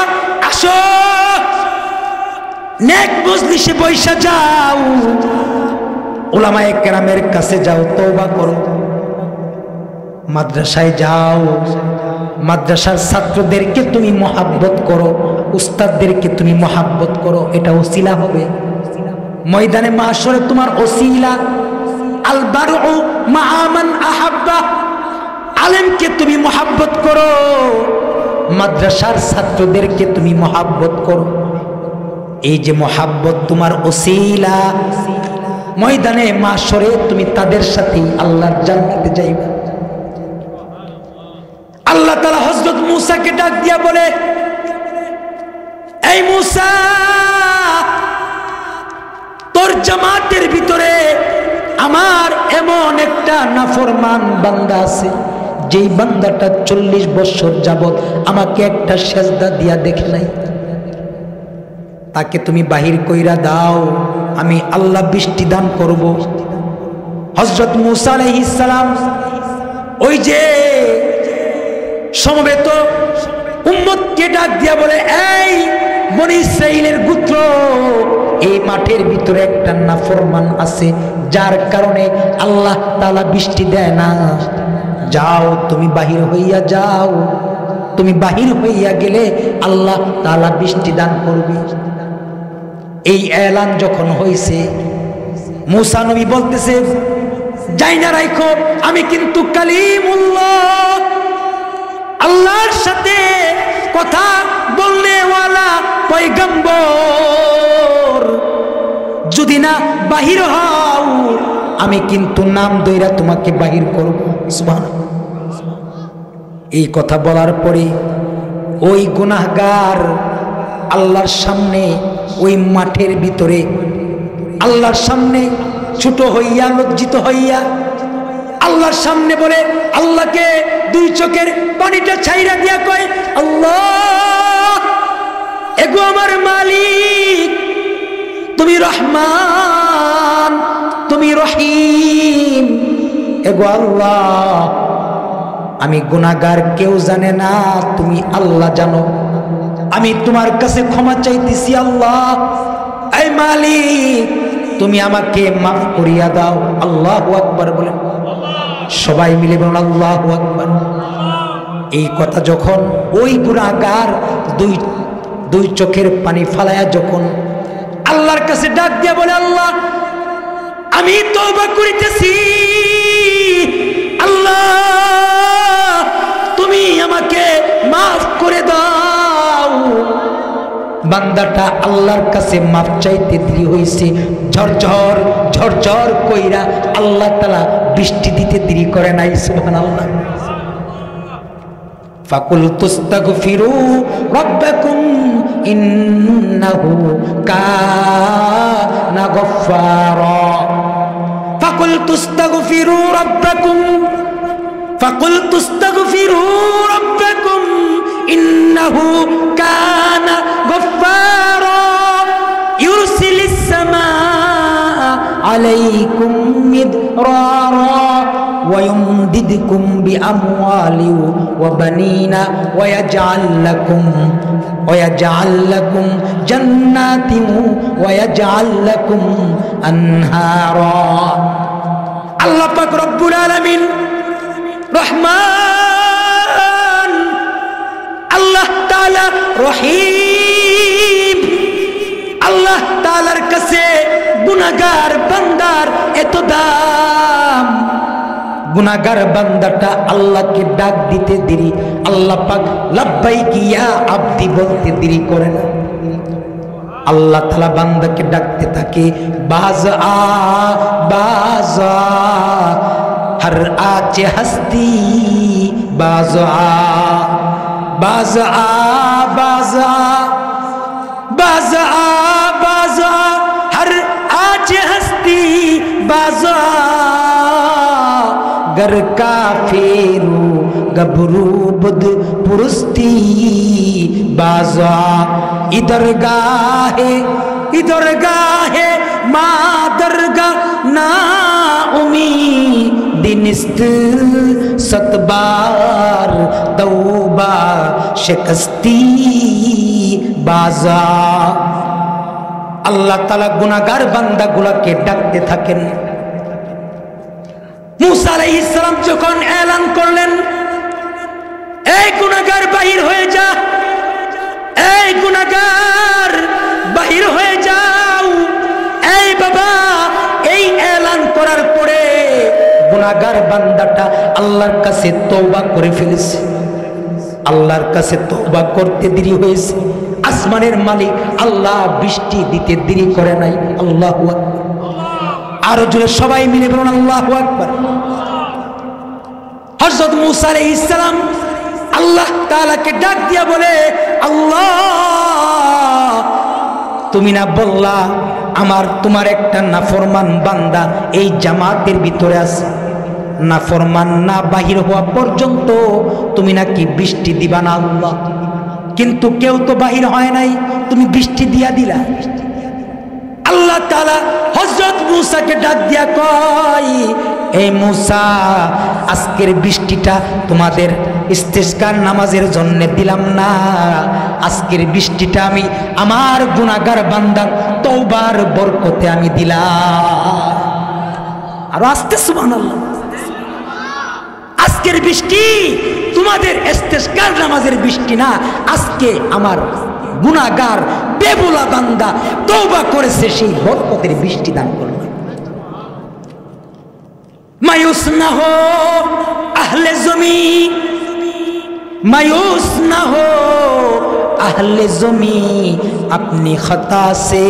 আসো, নেক মজলিসে বৈশা যাও, উলামায়ে কেরামের কাছে যাও, তওবা করো। মাদ্রাসায় যাও, মাদ্রাসার ছাত্রদেরকে তুমি মহাব্বত করো, উস্তাদদেরকে তুমি মহাব্বত করো, এটা ওসিলা হবে। ময়দানে মাহশরে তোমার ওসিলা আল বারউ মা মান আহাব্বা, আলেমকে তুমি মহাব্বত করো, মাদ্রাসার ছাত্রদেরকে তুমি মহাব্বত করো। এই যে মহাব্বত তোমার ওসিলা, ময়দানে মাহশরে তুমি তাদের সাথে আল্লাহর জান্নাতে যাইবা। আল্লাহ তাআলা হযরত মূসাকে ডাক দিয়া বলে, এই মূসা, তোর জামাতের ভিতরে আমার এমন একটা নাফরমান বান্দা আছে, যেই বান্দাটা 40 বছর যাবত আমাকে একটা সেজদা দিয়া দেখে নাই। তাকে তুমি বাহির কইরা দাও, আমি আল্লাহ বৃষ্টি দান করব। হযরত মূসা আলাইহিস সালাম ওই যে সমবেত উম্মতকে ডাক দিয়া বলে, এই বনী ইসরাইলের গোত্র, এই মাঠের ভিতরে একটা নাফরমান আছে, যার কারণে আল্লাহ তাআলা বৃষ্টি দেয় না। যাও, তুমি বাহির হইয়া যাও, তুমি বাহির হইয়া গেলে আল্লাহ তাআলা বৃষ্টি দান করবে। এই এলান যখন হইছে, মূসা নবী বলতেছে, যাই না রাখো, আমি কিন্তু কালিমুল্লাহ, আল্লাহর সাথে কথা বলনে ওয়ালা পয়গম্বর, যদি না বাহির হও আমি কিন্তু নাম দইরা তোমাকে বাহির করব। সুবহানাল্লাহ। এই কথা বলার পরে ওই গুনাহগার আল্লাহর সামনে, ওই মাঠের ভিতরে আল্লাহর সামনে ছোট হইয়া, লজ্জিত হইয়া আল্লাহর সামনে বলে, আল্লাহকে 2 চোখের পানিটা ছাইরা দিয়া কয়, আল্লাহ, এগো আমার মালিক, তুমি রহমান, তুমি রহিম, এগো আল্লাহ, আমি গুনাহগার, কেউ জানে না, তুমি আল্লাহ জানো, আমি তোমার কাছে ক্ষমা চাইতেছি আল্লাহ। এই মালিক, তুমি আমাকে মাফ করিয়া দাও। আল্লাহু আকবার বলেন, সবাই মিলে বলেন আল্লাহু আকবার। এই কথা যখন ওই গুনাহগার 2 চোখের পানি ফালায়া যখন আল্লাহর কাছে ডাক দিয়া বলে, আল্লাহ, আমি তওবা করিতেছি, আল্লাহ তুমি আমাকে মাফ করে দাও। বান্দাটা আল্লাহর কাছে মাফ চাইতে দেরি হইছে, ঝরঝর ঝরঝর কইরা আল্লাহ তাআলা বৃষ্টি দিতে দেরি করে নাই। সুবহানাল্লাহ। فَقُلْتُ اسْتَغْفِرُوا رَبَّكُمْ إِنَّهُ كَانَ غَفَّارًا فَقُلْتُ اسْتَغْفِرُوا رَبَّكُمْ إِنَّهُ كَانَ غَفَّارًا يُرْسِلِ السَّمَاءَ عَلَيْكُمْ مِدْرَارًا وَيُمْدِدْكُمْ بِأَمْوَالٍ وَبَنِينَ وَيَجْعَلْ لَكُمْ جَنَّاتٍ وَيَجْعَلْ لَكُمْ أَنْهَارًا। আল্লাহ পাক রব্বুল আলামিন রহমান, আল্লাহ তাআলা রহিম। আল্লাহ তাআলার কাছে গুনাহগার বান্দার এত দাম। গুনাহগার বান্দাটা আল্লাহকে ডাক দিতে দেরি, আল্লাহ পাক লাব্বাইক ইয়া আব্দি বলতে দেরি করে না। আল্লাহ তাআলা বান্দাকে ডাকতে থাকে, বাজা বাজা হর আচে হস্তি বাজা বাজা বাজা বাজা বাজা হর আচে হস্তি বাজা गर का फेरू गबरू बुद पुरुस्ती बाजा इधर गाहे मादरगा ना उमी दिनिस्त सतबार तौबा शिकस्ती बाजा। আল্লাহ তাআলা গুনাহগার বান্দাগুলোকে ডাকতে থাকেন। মুসা আলাইহিস সালাম যখন এলান করলেন, এই গুনাহগার বাহির হয়ে যা, এই গুনাহগার বাহির হয়ে যাও। এই বাবা, এই এলান করার পরে গুনাহগার বান্দাটা আল্লাহর কাছে তওবা করে ফেলেছে। আল্লাহর কাছে তওবা করতে দেরি হয়েছে। আসমানের মালিক আল্লাহ বৃষ্টি দিতে দেরি করে নাই। আল্লাহু আকবার। আরো জোরে সবাই মিলে বলুন আল্লাহু আকবার। হযরত মুসা আলাইহিস সালাম আল্লাহ তাআলাকে ডাক দিয়া বলে, আল্লাহ তুমি না বললা তোমার একটা নাফরমান বান্দা এই জামাতের ভিতরে আছে, নাফরমান না বাহির হওয়া পর্যন্ত তুমি নাকি বৃষ্টি দিবা না আল্লাহ। কিন্তু কেউ তো বাহির হয় নাই, তুমি বৃষ্টি দিয়া দিলা। আল্লাহ তাআলা হযরত মুসাকে ডাক দিয়া কয়, এই মুসা, আজকের বৃষ্টিটা তোমাদের ইস্তিসকার নামাজের জন্য দিলাম না, আজকের বৃষ্টিটা আমি আমার গুনাহগার বান্দার তওবার বরকতে আমি দিলাম। আর আস্তে সুবহানাল্লাহ। আজকের বৃষ্টি তোমাদের ইস্তিসকার নামাজের বৃষ্টি না, আজকে আমার গুনাহগার বেবুলা বান্দা তওবা করেছে, সেই বরকতের বৃষ্টি দান করল। মায়ুস না হো আহলে জমি, মায়ুস না হো আহলে জমি अपनी खता से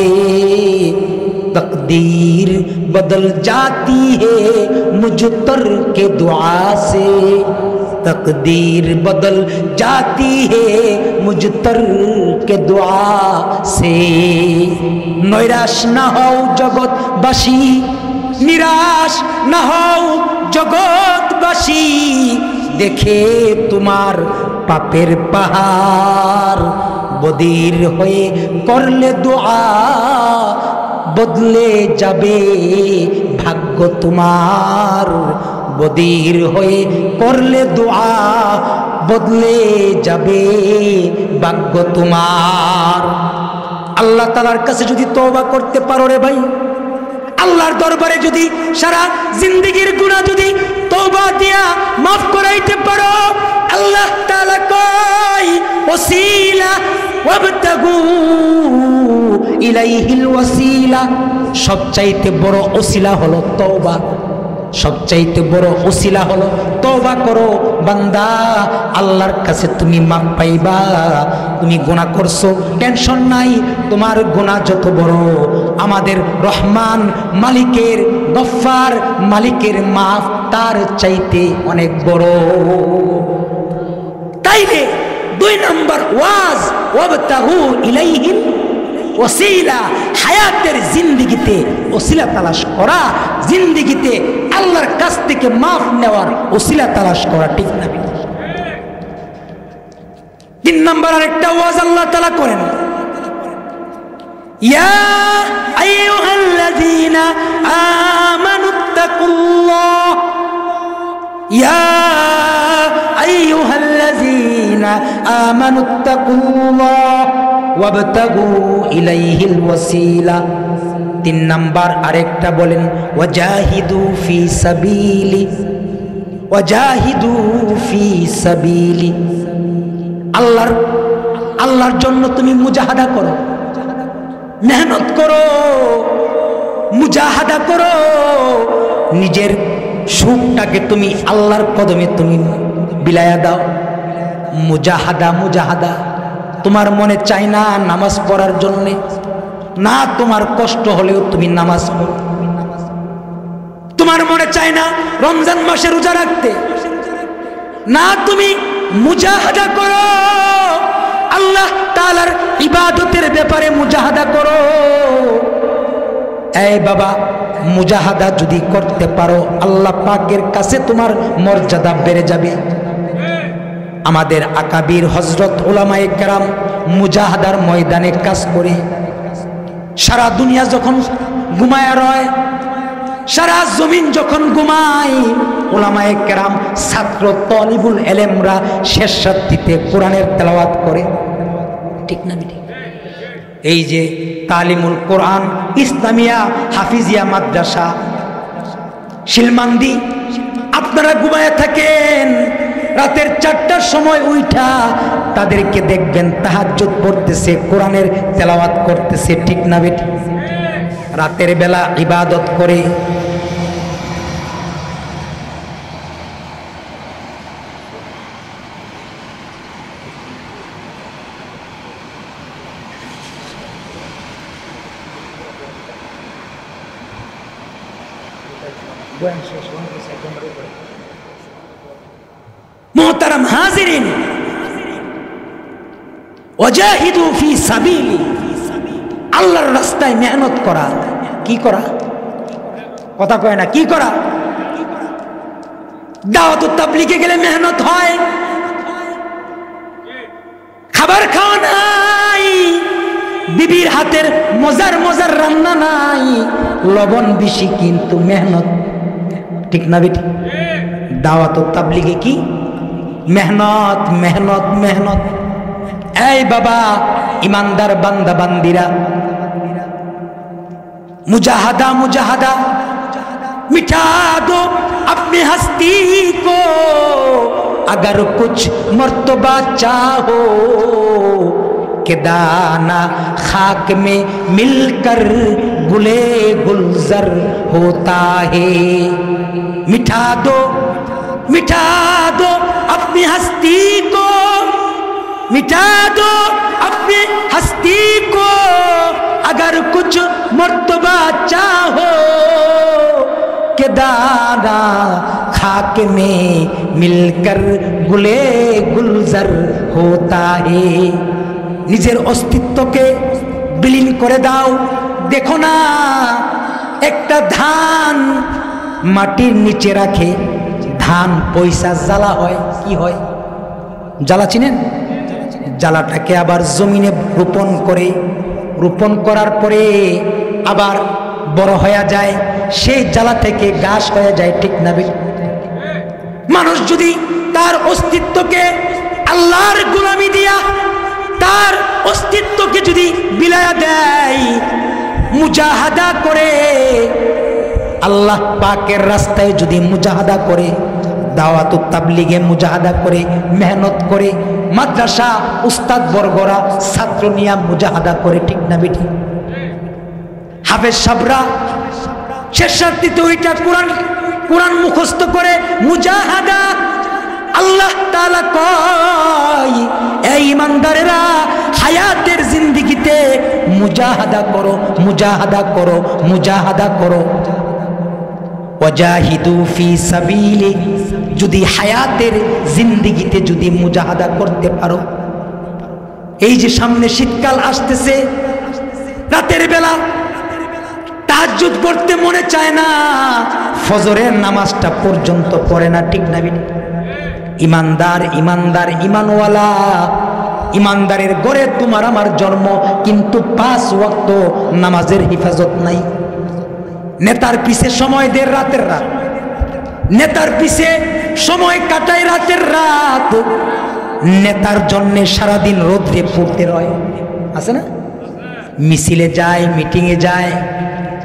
तकदीर बदल जाती है मुझतर के दुआ से, तकदीर बदल जाती है मुझतर के दुआ से। नैराश ना हो जगतबासी, निराश ना हो जगतबासी, देखे तुम्हार पापेर पहाड़ बदीर होए करले दुआ, बदले जाबे भाग्य तुम्हार, बदीर होए करले दुआ, बदले जाबे भाग्य तुम्हार। আল্লাহ তাআলার কাছে যদি তওবা করতে পারো রে ভাই, আল্লাহর দরবারে যদি সারা জিন্দেগীর গুনাহ যদি তওবা দিয়া maaf করাইতে পারো, আল্লাহ তাআলা কয় ওসিলা ওয়াবতাগু ইলাইহিল ওয়াসিলা, সবচাইতে বড় ওসিলা হলো তওবা, সবচাইতে বড় ওসিলা হলো তওবা করো বান্দা, আল্লাহর কাছে তুমি মাফ পাইবা। তুমি গুনাহ করছো, টেনশন নাই, তোমার গুনাহ যত বড় আমাদের রহমান মালিকের, গফফার মালিকের মাফ তার চাইতে অনেক বড়। তাইলে 2 নম্বর ওয়াজ, ওয়াবতাগু ইলাইহিল ওসিলা, হায়াতের জিন্দেগিতে ওসিলা তালাশ করা, জিন্দেগিতে আল্লাহর কাছ থেকে মাফ নেওয়ার ওসিলা তালাশ করা, ঠিক না? 3 নম্বর আরেকটা ওয়াজ আল্লাহ তাআলা করেন, ইয়া আইয়ুহাল্লাযীনা আমানুত্তাকুল্লাহ, ইয়া আইয়ুহাল্লাযীনা আমানুত্তাকুল্লাহ ওয়াবতাগু ইলাইহিল ওয়াসিলা। 3 নাম্বার আরেকটা বলেন, ওয়াজাহিদু ফি সাবিলি, ওয়াজাহিদু ফি সাবিলি। আল্লাহর জন্য তুমি মুজাহাদা করো, মেহনত করো, মুজাহাদা করো। নিজের সুখটাকে তুমি আল্লাহর কদমে তুমি বিলায়া দাও। মুজাহাদা, মুজাহাদা। তোমার মনে চায় না নামাজ পড়ার জন্যে, না তোমার কষ্ট হলেও তুমি নামাজ পড়ো। তোমার মনে চায় না রমজান মাসে রোজা রাখতে, না তুমি মুজাহাদা করো, আল্লাহ তাআলার ইবাদতের ব্যাপারে মুজাহাদা করো। এই বাবা, মুজাহাদা যদি করতে পারো আল্লাহ পাকের কাছে তোমার মর্যাদা বেড়ে যাবে। আমাদের আকাবির হযরত উলামায়ে কেরাম মুজাহাদার ময়দানে কাজ করে, সারা দুনিয়া যখন ঘুমায় রয়, সারা জমিন যখন ঘুমায়, উলামায়ে কেরাম ছাত্র তলিবুল এলেমরা শেষ রাত্রিতে কোরআনের তেলাওয়াত করে, ঠিক না? এই যে তালিমুল কোরআন ইসলামিয়া হাফিজিয়া মাদ্রাসা শিলমান্দি, আপনারা ঘুমায় থাকেন, রাতের 4টার সময় উঠা তাদেরকে দেখবেন তাহাজ্জুদ পড়তেছে, কোরআনের তেলাওয়াত করতেছে, ঠিক না বেটি? রাতের বেলা ইবাদত করে। মোহতারাম হাজিরিন, ওয়াজাহিদু ফি সাবিলি, আল্লাহর রাস্তায় মেহনত করা। কি করা? কথা কয় না, কি করা? দাওয়াত ও তাবলীগে গেলে মেহনত হয়, খাবার খাওয়া নাই, বিবির হাতের মজার মজার রান্না নাই, লবণ বেশি কিন্তু মেহনত, ঠিক না বেটি? দাওয়াত ও তাবলীগে কি মেহনত, মেহনত, মেহনত। এই বাবা, ইমানদার বান্দা বান্দিরা, मुजाहदा मुजाहदा मिटा दो अपनी हस्ती को, अगर कुछ मर्तबा चाहो कि दाना खाक में मिलकर गुले गुलजर होता है। मिटा दो अपनी हस्ती को, मिटा दो अपनी हस्ती को, अगर कुछ मर्तबा चाहो कि दाना खाक में मिलकर गुले गुलजर होता है। নিজের অস্তিত্বকে বিলীন করে দাও। দেখো না, একটা ধান মাটির নিচে রাখে, ধান পয়সা জ্বালা হয়, কি হয়? জ্বালা চিনেন? জ্বালাটাকে আবার জমিনে রোপণ করে, রোপণ করার পরে আবার বড় হয়ে যায়, সেই জ্বালা থেকে ঘাস হয়ে যায়, ঠিক না? মানুষ যদি তার অস্তিত্বকে আল্লাহর গোলামি দিয়া তার অস্তিত্বকে যদি বিলায়া দেয়, মুজাহাদা করে, আল্লাহ পাকের রাস্তায় যদি মুজাহাদা করে, দাওয়াত ও তাবলীগে মুজাহাদা করে, মেহনত করে, মাদ্রাসা উস্তাদ বর্গরা ছাত্র নিয়া মুজাহাদা করে, ঠিক না বেটি? হাফেজ সাবরা শেষ রাত্রিতে ওইটা কোরআন কোরআন মুখস্থ করে মুজাহাদা। আল্লাহ তাআলা কয়, এই ইমানদারেরা হায়াতের জিন্দেগিতে মুজাহাদা করো, মুজাহাদা করো, মুজাহাদা করো। ওয়াজাহিদু ফি সাবিলি, যদি হায়াতের জিন্দেগিতে যদি মুজাহাদা করতে পারো। এই যে সামনে শীতকাল আসতেছে, রাতের বেলা তাহাজ্জুদ পড়তে মনে চায় না, ফজরের নামাজটা পর্যন্ত পড়ে না, ঠিক না? ইমানদার, ইমানদার, ইমানওয়ালা, ইমানদারের ঘরে তোমার আমার জন্ম, কিন্তু 5 ওয়াক্ত নামাজের হিফাজত নাই। নেতার পিছে সময় দেয় রাতের রাত, নেতার পিছে সময় কাটায় রাতের রাত, নেতার জন্যে সারাদিন রোদ্রে পড়তে রয়, আছে না? মিছিলে যায়, মিটিংয়ে যায়,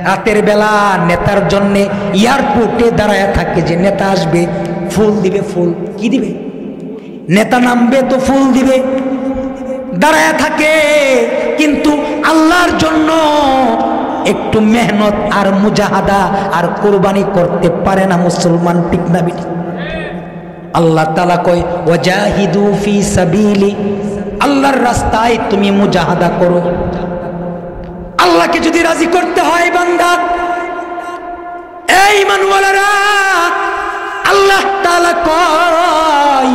রাতের বেলা নেতার জন্যে এয়ারপোর্টে দাঁড়ায় থাকে যে নেতা আসবে, ফুল দিবে। ফুল কি দিবে? নেতা নামবে তো ফুল দিবে, দাঁড়ায় থাকে। কিন্তু আল্লাহর জন্য একটু মেহনত আর মুজাহাদা আর কোরবানি করতে পারে না মুসলমান, ঠিক না বিটি? আল্লাহ তাআলা কয়, ওয়াজাহিদু ফি সাবিলি, আল্লাহর রাস্তায় তুমি মুজাহাদা করো। আল্লাহকে যদি রাজি করতে হয় বান্দা, এই ইমানওয়ালারা, আল্লাহ তাআলা কয়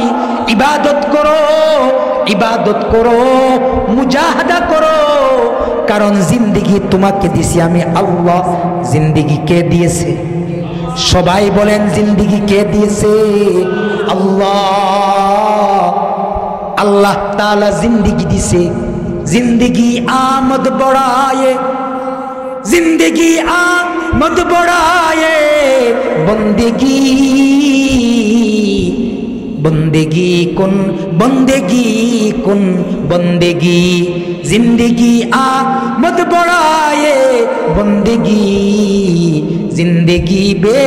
ইবাদত করো, ইবাদত করো, মুজাহাদা করো। কারণ জিন্দেগি তোমাকে দিছি আমি আল্লাহ। জিন্দেগি কে দিয়েছে? সবাই বলেন, জিন্দেগি কে দিয়েছে? আল্লাহ। আল্লাহ তাআলা জিন্দেগি দিছে। जिंदगी आमद बढ़ाए, जिंदगी आमद बढ़ाए, बंदगी बंदगी कुन, बंदगी कुन, बंदगी, जिंदगी आमद बढ़ाए, बंदगी, जिंदगी बे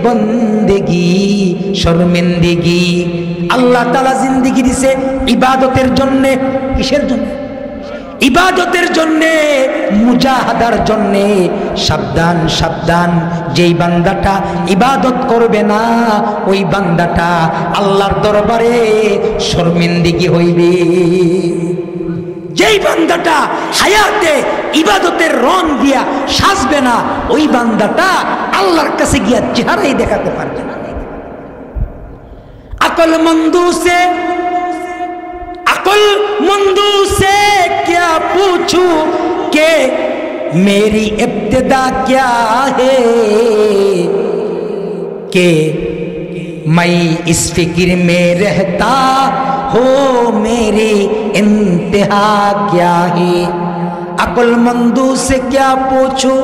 बंदगी शर्मिंदगी। আল্লাহ তাআলা জিন্দেগি দিছে ইবাদতের জন্য। কিসের জন্য? ইবাদতের জন্যে, মুজাহাদার জন্যে। সাবধান, সাবধান, যেই বান্দাটা ইবাদত করবে না, ওই বান্দাটা আল্লাহর দরবারে শর্মিন্দিগি হইবে। যেই বান্দাটা হায়াতে ইবাদতের রং দিয়া সাজবে না, ওই বান্দাটা আল্লাহর কাছে গিয়া চেহারাই দেখাতে পারবে না। আকলমন্দু সে, अक्लमंदू से क्या पूछूं कि मेरी इब्तिदा क्या है, कि मैं इस फिक्र में रहता हूँ मेरी इंतहा क्या है। अक्लमंदू से क्या पूछूं,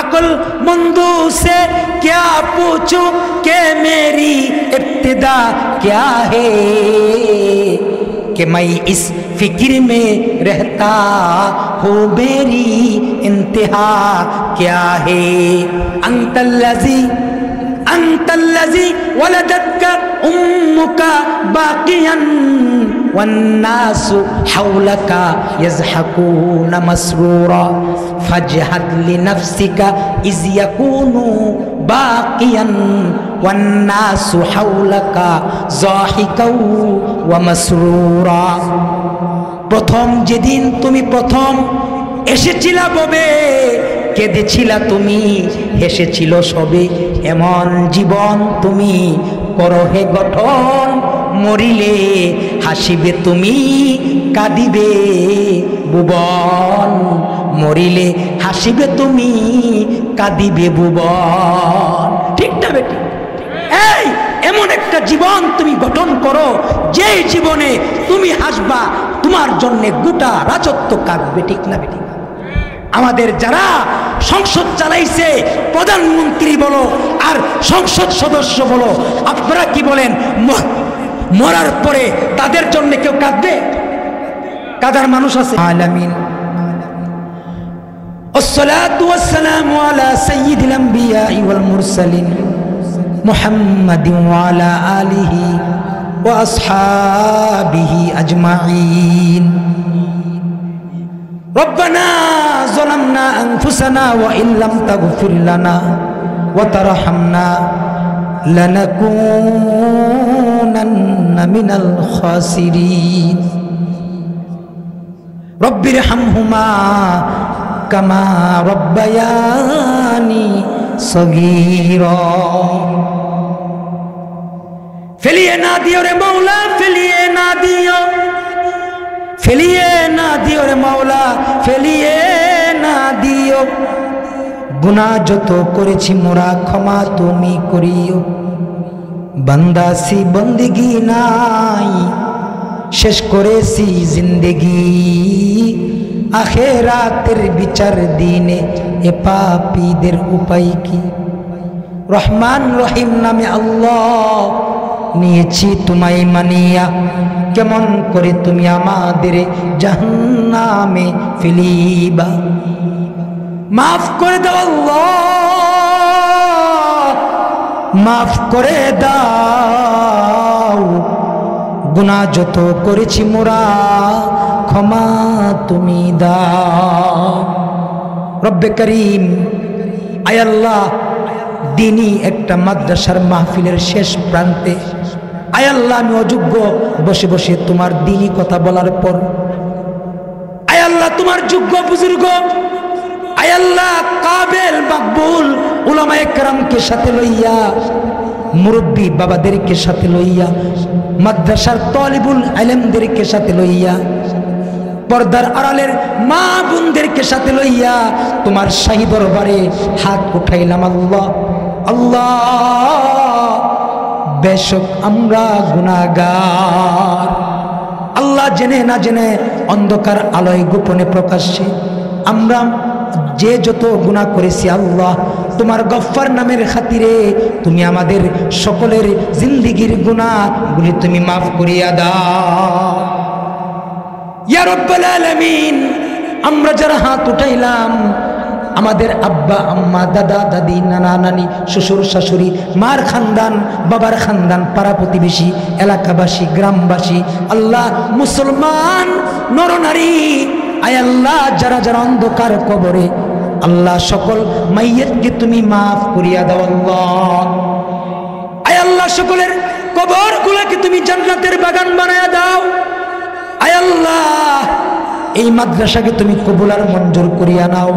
अक्लमंदू से क्या पूछूं कि मेरी इब्तिदा क्या है, कि मैं इस फिक्र में रहता हूँ मेरी इंतहा क्या है। अंतल्लज़ी अंतल्लज़ी वलदतका उम्मुका बाक़ियन वन्नासु हौलका यज़हकून मसरूरा फजहद लिनफ्सिका इज़ यकूनु बाक़ियन वन्नासु हौलका ज़ाहिकौ व मसरूरा। प्रथम जेदिन तुमी प्रथम এসেছিলা ববে, কেঁদেছিলা তুমি, হেসেছিল সবে। এমন জীবন তুমি করো হে গঠন, মরিলে হাসিবে তুমি, কাঁদিবে ভুবন। মরিলে হাসিবে তুমি, কাঁদিবে ভুবন। ঠিক না বেটি? এই এমন একটা জীবন তুমি গঠন করো, যে জীবনে তুমি হাসবা, তোমার জন্য গোটা রাজত্ব কাঁদবে। ঠিক না বেটি? আমাদের যারা সংসদ চালাইছে, প্রধানমন্ত্রী বলো আর সংসদ সদস্য বলো, আপনারা কি বলেন, মরার পরে তাদের জন্য কেউ কাঁদবে? কাদার মানুষ আছে? আলামিন। والصلاة والسلام على سيد الأنبياء والمرسلين محمد وعلى آله وأصحابه أجمعين। ربنا ظلمنا أنفسنا وإن لم تغفر لنا ওয়া তারহামনা লানাকুনান্না মিনাল খাসিরিন। রব্বিরহামহুমা কামা রব্বায়ানি সগীরা। ফেলিয়ে না দিও রে মৌলা, ফেলিয়ে না দিও, ফেলিয়ে না দিও রে মৌলা, ফেলিয়ে না দিও। গুনাহ যত করেছি মোরা ক্ষমা তুমি করিও। বান্দাসি বন্দিগি নাই, শেষ করেছি জিন্দেগি। আখেরাতের বিচার দিনে এ পাপীদের উপায় কি? রহমান রহিম নামে আল্লাহ নিয়েছি তোমায় মানিয়া, কেমন করে তুমি আমাদের জাহান্নামে ফেলিবা? মাফ করে দাও আল্লাহ, মাফ করে দাও। গুনাহ যত করেছি মোরা ক্ষমা তুমি দাও। রব্বে করিম, আয় আল্লাহ, দিনই একটা মাদ্রাসার মাহফিলের শেষ প্রান্তে আয় আল্লাহ আমি অযোগ্য বসে বসে তোমার দিনই কথা বলার পর আয় আল্লাহ তোমার যোগ্য বুজুর্গ আয় আল্লাহ কাবেল মাকবুল উলামায়ে কেরামকে সাথে লইয়া, মুরব্বী বাবাদেরকে সাথে লইয়া, মাদ্রাসার তালিবুল ইলমদেরকে সাথে লইয়া, পর্দার আড়ালের মা বোনদেরকে সাথে লইয়া তোমার শাহী দরবারে হাত উঠাইলাম। আল্লাহ আল্লাহ, বেশক আমরা গুনাহগার। আল্লাহ জেনে না জেনে, অন্ধকার আলোয় গোপনে প্রকাশ্যে আমরা যে যত গুনাহ করেছি আল্লাহ তোমার গফফার নামের খাতিরে তুমি আমাদের সকলের জিন্দেগীর গুনাহগুলি তুমি মাফ করিয়া দাও ইয়া রব্বাল আলামিন। আমরা যারা হাত উঠাইলাম, আমাদের আব্বা আম্মা দাদা দাদি নানা নানি শ্বশুর শাশুড়ি, মার খানদান বাবার খানদান, পাড়া প্রতিবেশী এলাকাবাসী গ্রামবাসী, আল্লাহ মুসলমান নরনারী, আয় আল্লাহ যারা যারা অন্ধকার কবরে, আল্লাহ সকল মাইয়্যিতকে তুমি মাফ করিয়া দাও আল্লাহ। আয় আল্লাহ সকলের কবরগুলোকে তুমি জান্নাতের বাগান বানায়া দাও। আয় আল্লাহ এই মাদ্রাসাকে তুমি কবুল আর মঞ্জুর করিয়া নাও।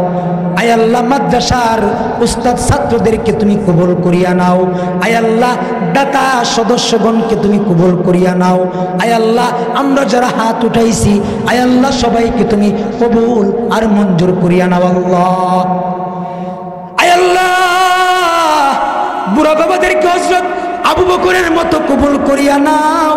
আয় আল্লাহ মাদ্রাসার উস্তাদ ছাত্রদেরকে তুমি কবুল করিয়া নাও। আয় আল্লাহ দাতা সদস্যগণকে তুমি কবুল করিয়া নাও। আয় আল্লাহ আমরা যারা হাত উঠাইছি, আয় আল্লাহ সবাইকে তুমি কবুল আর মঞ্জুর করিয়া নাও আল্লাহ। আয় আল্লাহ বুড়া বাবাদেরকে হযরত আবু বকরের মতো কবুল করিয়া নাও।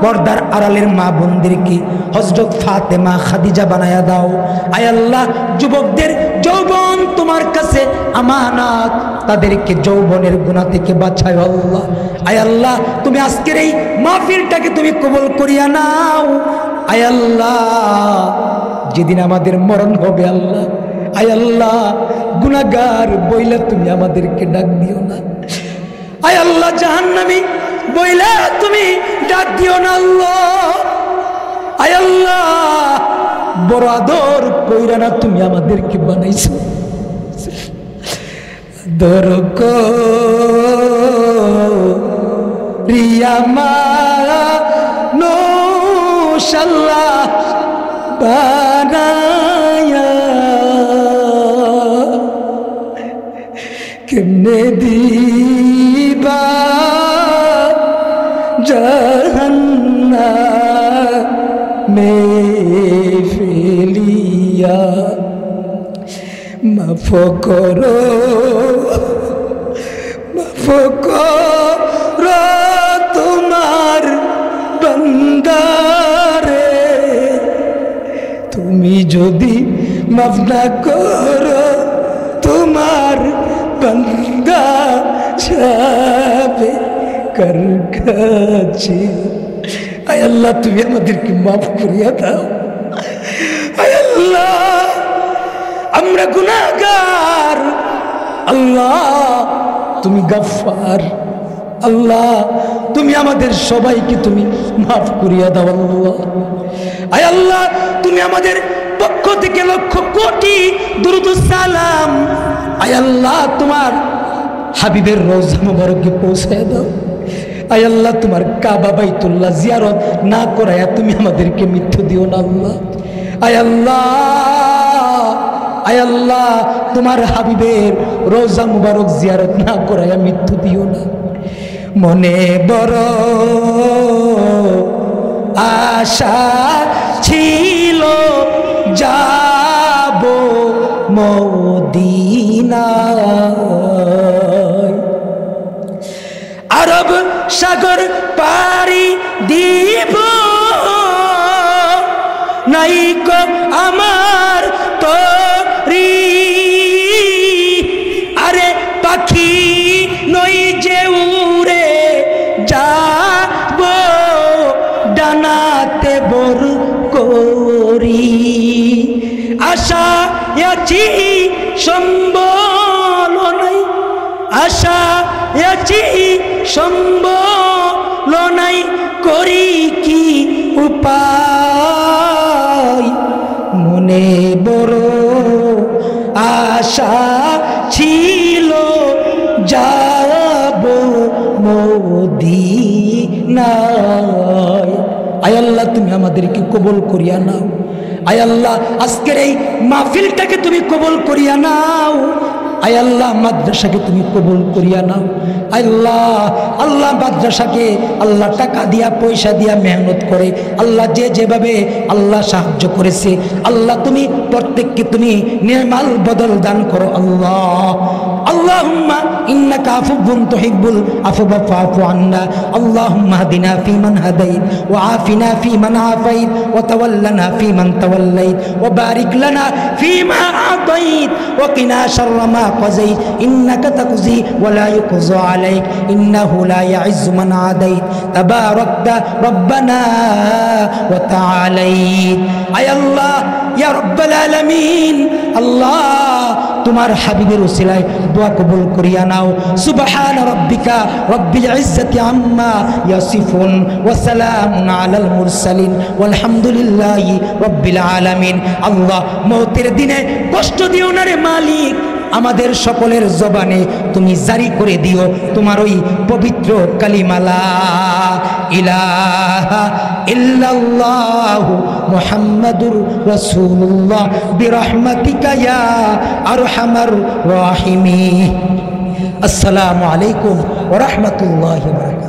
পর্দার আড়ালের মা বোনদেরকে হযরত ফাতেমা খাদিজা বানায়া দাও। আয় আল্লাহ যুবকদের যৌবন তোমার কাছে আমানত, তাদেরকে যৌবনের গুনাহ থেকে বাঁচাও আল্লাহ। আয় আল্লাহ তুমি আজকের এই মাহফিলটাকে তুমি কবুল করিয়া নাও। আয় আল্লাহ যেদিন আমাদের মরণ হবে আল্লাহ, আয় আল্লাহ গুনাহগার বইলা তুমি আমাদেরকে ডাক দিও না। আয় আল্লাহ জাহান্নামী বইলা তুমি ডাক দিও না আল্লাহ। আয় আল্লাহ বড় আদর কইরা না তুমি আমাদেরকে বানাইছো। দরক রিয়ামা নোশাল্লাহ বানায়া কেমনে দিবা জাহান্নামে ফেলিয়া। মাফ করো, মাফ করো তোমার বান্দারে। তুমি যদি মাফ না করো তোমার বান্দা যাবে কার কাছে? আয় আল্লাহ তুমি আমাদেরকে মাফ করিয়া দাও। আয় আল্লাহ আমরা গুনাহগার, আল্লাহ তুমি গফফার, আল্লাহ তুমি আমাদের সবাইকে তুমি মাফ করিয়া দাও আল্লাহ। আয় আল্লাহ তুমি আমাদের পক্ষ থেকে লক্ষ কোটি দুরূদ ও সালাম আয় আল্লাহ তোমার হাবিবের রওজা মুবারকে পৌঁছায় দাও। আয় আল্লাহ, তোমার কাবা বাইতুল্লাহ জিয়ারত না করায়া তুমি আমাদেরকে মৃত্যু দিও না আল্লাহ। আয় আল্লাহ, আয় আল্লাহ, তোমার হাবিবের রওজা মুবারক জিয়ারত না করায়া মৃত্যু দিও না। মনে বড় আশা ছিল যাব মদিনায়, আরব সাগর পাড়ি দিব, নাইকো আমার তরি, আরে পাখি নই যে উড়ে যাব ডানাতে বর করি, আশা আছি সম্বল নাই, আশা আছি সম্বল নাই, করি কি উপায়, মনে বড় আশা ছিল যাব মদিনায়। আয় আল্লাহ, তুমি আমাদেরকে কবুল করিয়া নাও। আয় আল্লাহ, আজকের এই মাহফিলটাকে তুমি কবুল করিয়া নাও। আয় আল্লাহ, মাদ্রাসাকে তুমি কবুল করিয়া নাও। আল্লাহ, আল্লাহ মাদ্রাসাকে আল্লাহ টাকা দিয়া পয়সা দিয়া মেহনত করে আল্লাহ যে যেভাবে আল্লাহ সাহায্য করেছে আল্লাহ তুমি প্রত্যেককে তুমি নির্মাল বদল দান করো আল্লাহ। আল্লাহুম্মা ইন্নাকা আফুবুন তুহিব্বুল আফওয়া ফাআফু আন্না। আল্লাহুম্মা হাদিনা ফীমান হাদাইত ওয়া আফিনা ফীমান আফাইত ওয়া তাওয়াল্লানা ফীমান তাওয়াল্লাইত ওয়া বারিক লানা ফীমা আতাইত ওয়া কিনা শাররা মা قضيت إنك تقضي ولا يقضى عليك إنه لا يعز من عاديت تباركت ربنا وتعاليت। أي الله يا رب العالمين, الله তোমার হাবিবের উসিলায় দোয়া কবুল করিয়া নাও। সুবহান রাব্বিকা রব্বিল ইজ্জাতি আম্মা ইয়াসিফুন ওয়া সালামুন আলাল মুরসালিন ওয়ালহামদুলিল্লাহি রব্বিল আলামিন। আল্লাহ, মওতের দিনে কষ্ট দিও না রে মালিক, আমাদের সকলের জবানে তুমি জারি করে দিও তোমার ওই পবিত্র কালিমা লা ইলাহা ইল্লাল্লাহু মুহাম্মাদুর রাসূলুল্লাহ বিরহমাতিকা ইয়া আরহামার রাহিমিন। আসসালামু আলাইকুম ওয়া রাহমাতুল্লাহি ওয়া বারাকাতুহু।